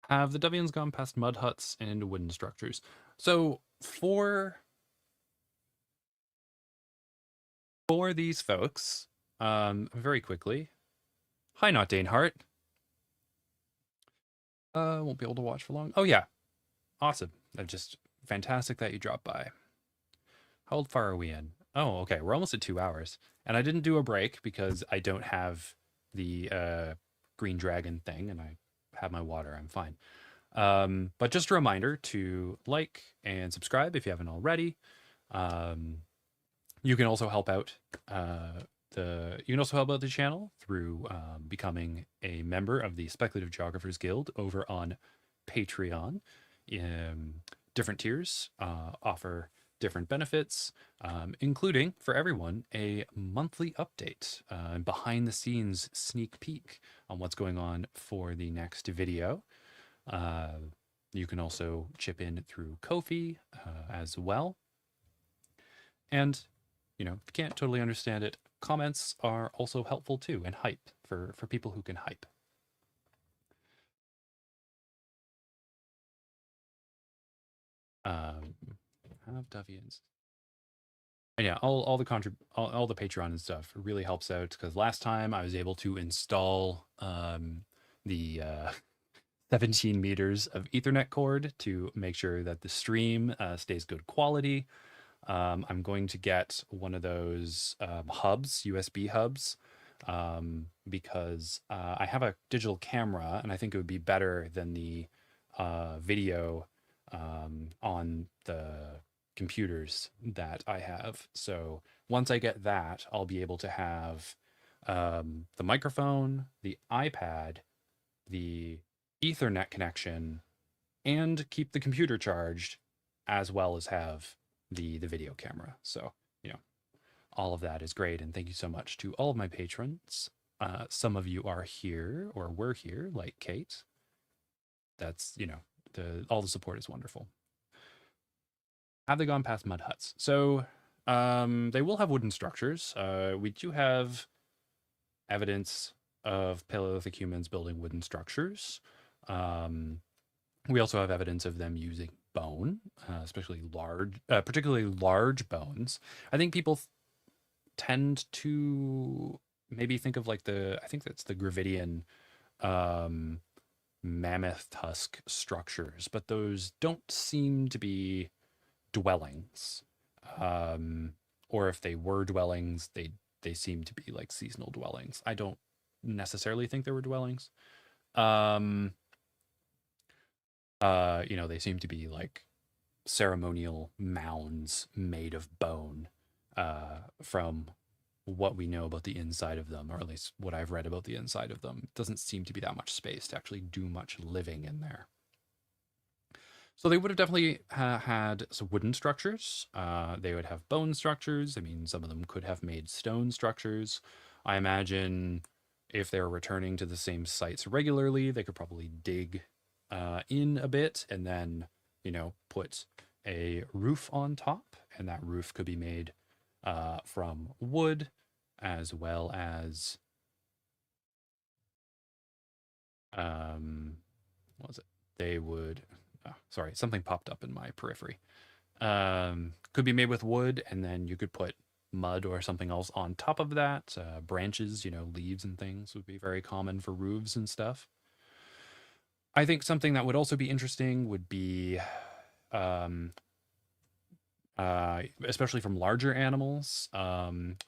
Have the Dovians gone past mud huts and into wooden structures? So for these folks, very quickly. Hi, not Danehart. Won't be able to watch for long. Oh yeah, awesome. Just fantastic that you dropped by. How far are we in? Oh, okay. We're almost at 2 hours, and I didn't do a break because I don't have the green dragon thing, and I have my water. I'm fine. But just a reminder to like and subscribe if you haven't already. Um, you can also help out the channel through becoming a member of the Speculative Geographers Guild over on Patreon. Um, Different tiers offer different benefits, including for everyone a monthly update, behind the scenes sneak peek on what's going on for the next video. You can also chip in through Ko-fi as well. And, if you can't totally understand it, comments are also helpful too, and hype for people who can hype. Have Dovians. And yeah, all the Patreon and stuff really helps out because last time I was able to install the 17 meters of Ethernet cord to make sure that the stream stays good quality. I'm going to get one of those hubs, USB hubs, because I have a digital camera and I think it would be better than the video on the computers that I have. So once I get that, I'll be able to have the microphone, the iPad, the Ethernet connection, and keep the computer charged, as well as have the video camera. So, you know, All of that is great, and thank you so much to all of my patrons. Some of you are here or were here, like Kate. That's, all the support is wonderful. Have they gone past mud huts? So they will have wooden structures. We do have evidence of Paleolithic humans building wooden structures. We also have evidence of them using bone, especially particularly large bones. I think people tend to maybe think of like I think that's the Gravidian um, mammoth tusk structures, but those don't seem to be dwellings. Um, or if they were dwellings, they seem to be like seasonal dwellings. I don't necessarily think they were dwellings. Um, they seem to be like ceremonial mounds made of bone, from what we know about the inside of them, or at least what I've read about the inside of them. It doesn't seem to be that much space to actually do much living in there. So they would have definitely had some wooden structures. They would have bone structures. I mean, some of them could have made stone structures. I imagine if they're returning to the same sites regularly, they could probably dig in a bit and then, put a roof on top. And that roof could be made from wood as well as, what was it? They would, sorry, something popped up in my periphery. Could be made with wood, and then you could put mud or something else on top of that. Branches, leaves and things would be very common for roofs and stuff. I think something that would also be interesting would be, especially from larger animals,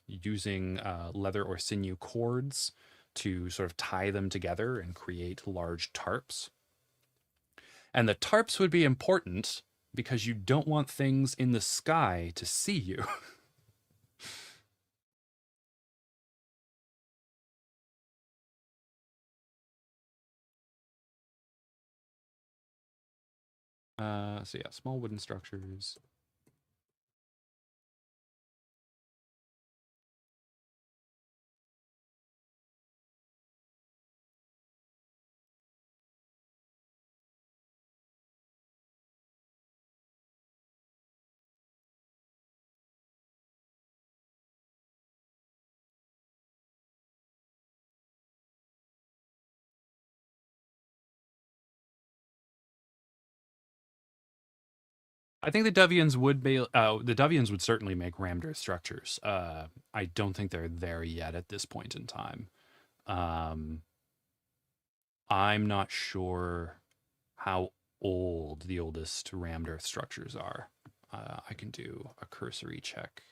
using leather or sinew cords to sort of tie them together and create large tarps. And the tarps would be important because you don't want things in the sky to see you. So yeah, small wooden structures. I think the Dovians would be, the Dovians would certainly make rammed earth structures. I don't think they're there yet at this point in time. Um, I'm not sure how old the oldest rammed earth structures are. I can do a cursory check.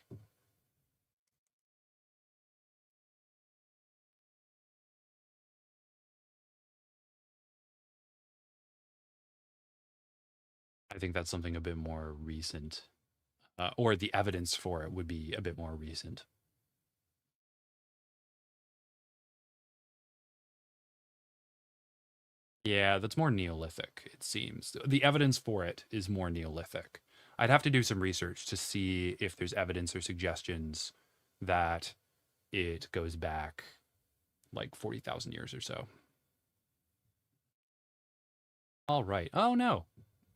I think that's something a bit more recent, or the evidence for it would be a bit more recent. Yeah, that's more Neolithic, it seems. The evidence for it is more Neolithic. I'd have to do some research to see if there's evidence or suggestions that it goes back like 40,000 years or so. All right. Oh, no.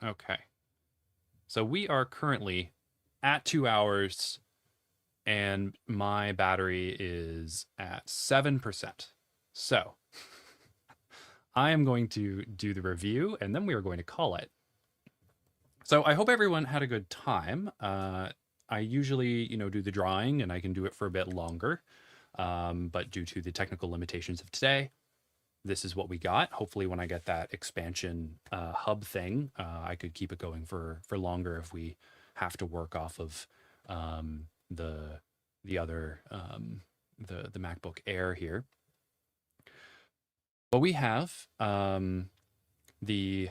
Okay. So we are currently at 2 hours, and my battery is at 7%. So I am going to do the review, and then we are going to call it. So I hope everyone had a good time. I usually, do the drawing, and I can do it for a bit longer. But due to the technical limitations of today, this is what we got. Hopefully, when I get that expansion hub thing, I could keep it going for longer if we have to work off of the other the MacBook Air here. But we have the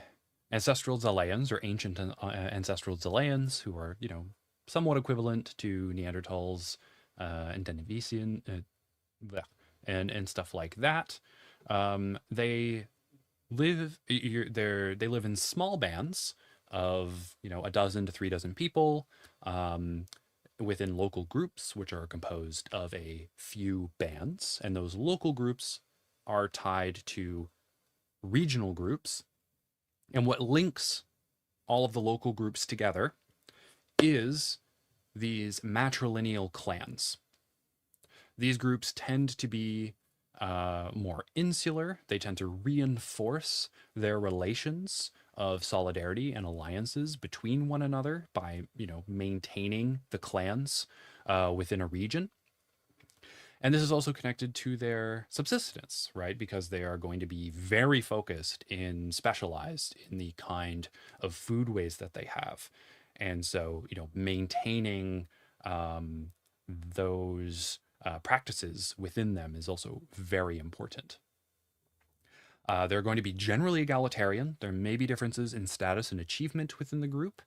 ancestral Zaaleans, or ancient ancestral Zaaleans, who are, somewhat equivalent to Neanderthals and Denisovans, and stuff like that. They they live in small bands of, a dozen to 3 dozen people. within local groups, which are composed of a few bands. And those local groups are tied to regional groups. And what links all of the local groups together is these matrilineal clans. These groups tend to be more insular. They tend to reinforce their relations of solidarity and alliances between one another by, maintaining the clans within a region. And this is also connected to their subsistence, right? Because they are going to be very focused in specialized in the kind of foodways that they have. And so, maintaining those practices within them is also very important. They're going to be generally egalitarian. There may be differences in status and achievement within the group,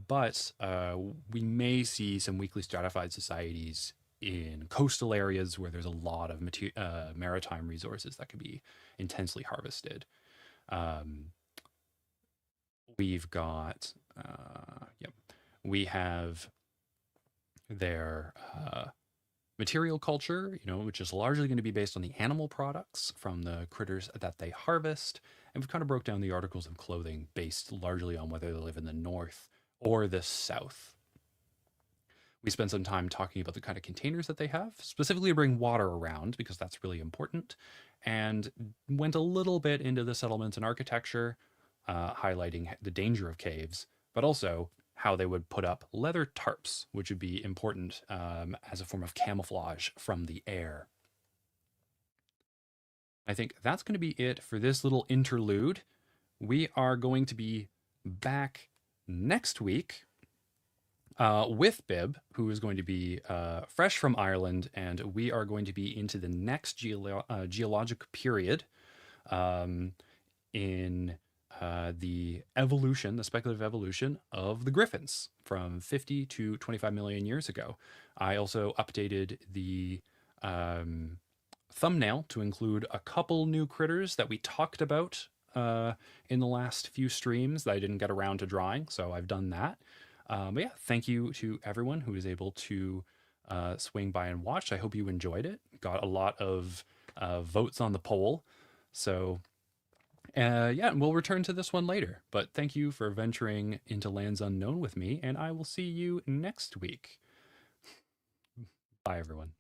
but we may see some weakly stratified societies in coastal areas where there's a lot of maritime resources that can be intensely harvested. We've got, we have their material culture, which is largely going to be based on the animal products from the critters that they harvest. And we've kind of broke down the articles of clothing based largely on whether they live in the north or the south. We spent some time talking about the kind of containers that they have, specifically to bring water around, because that's really important, and went a little bit into the settlements and architecture, highlighting the danger of caves, but also how they would put up leather tarps, which would be important as a form of camouflage from the air. I think that's going to be it for this little interlude. We are going to be back next week with Bib, who is going to be fresh from Ireland, and we are going to be into the next geologic period in the evolution, the speculative evolution of the gryphons from 50 to 25 million years ago. I also updated the thumbnail to include a couple new critters that we talked about in the last few streams that I didn't get around to drawing, so I've done that. But yeah, thank you to everyone who was able to swing by and watch. I hope you enjoyed it. Got a lot of votes on the poll. So yeah, we'll return to this one later. But thank you for venturing into lands unknown with me, and I will see you next week. Bye, everyone.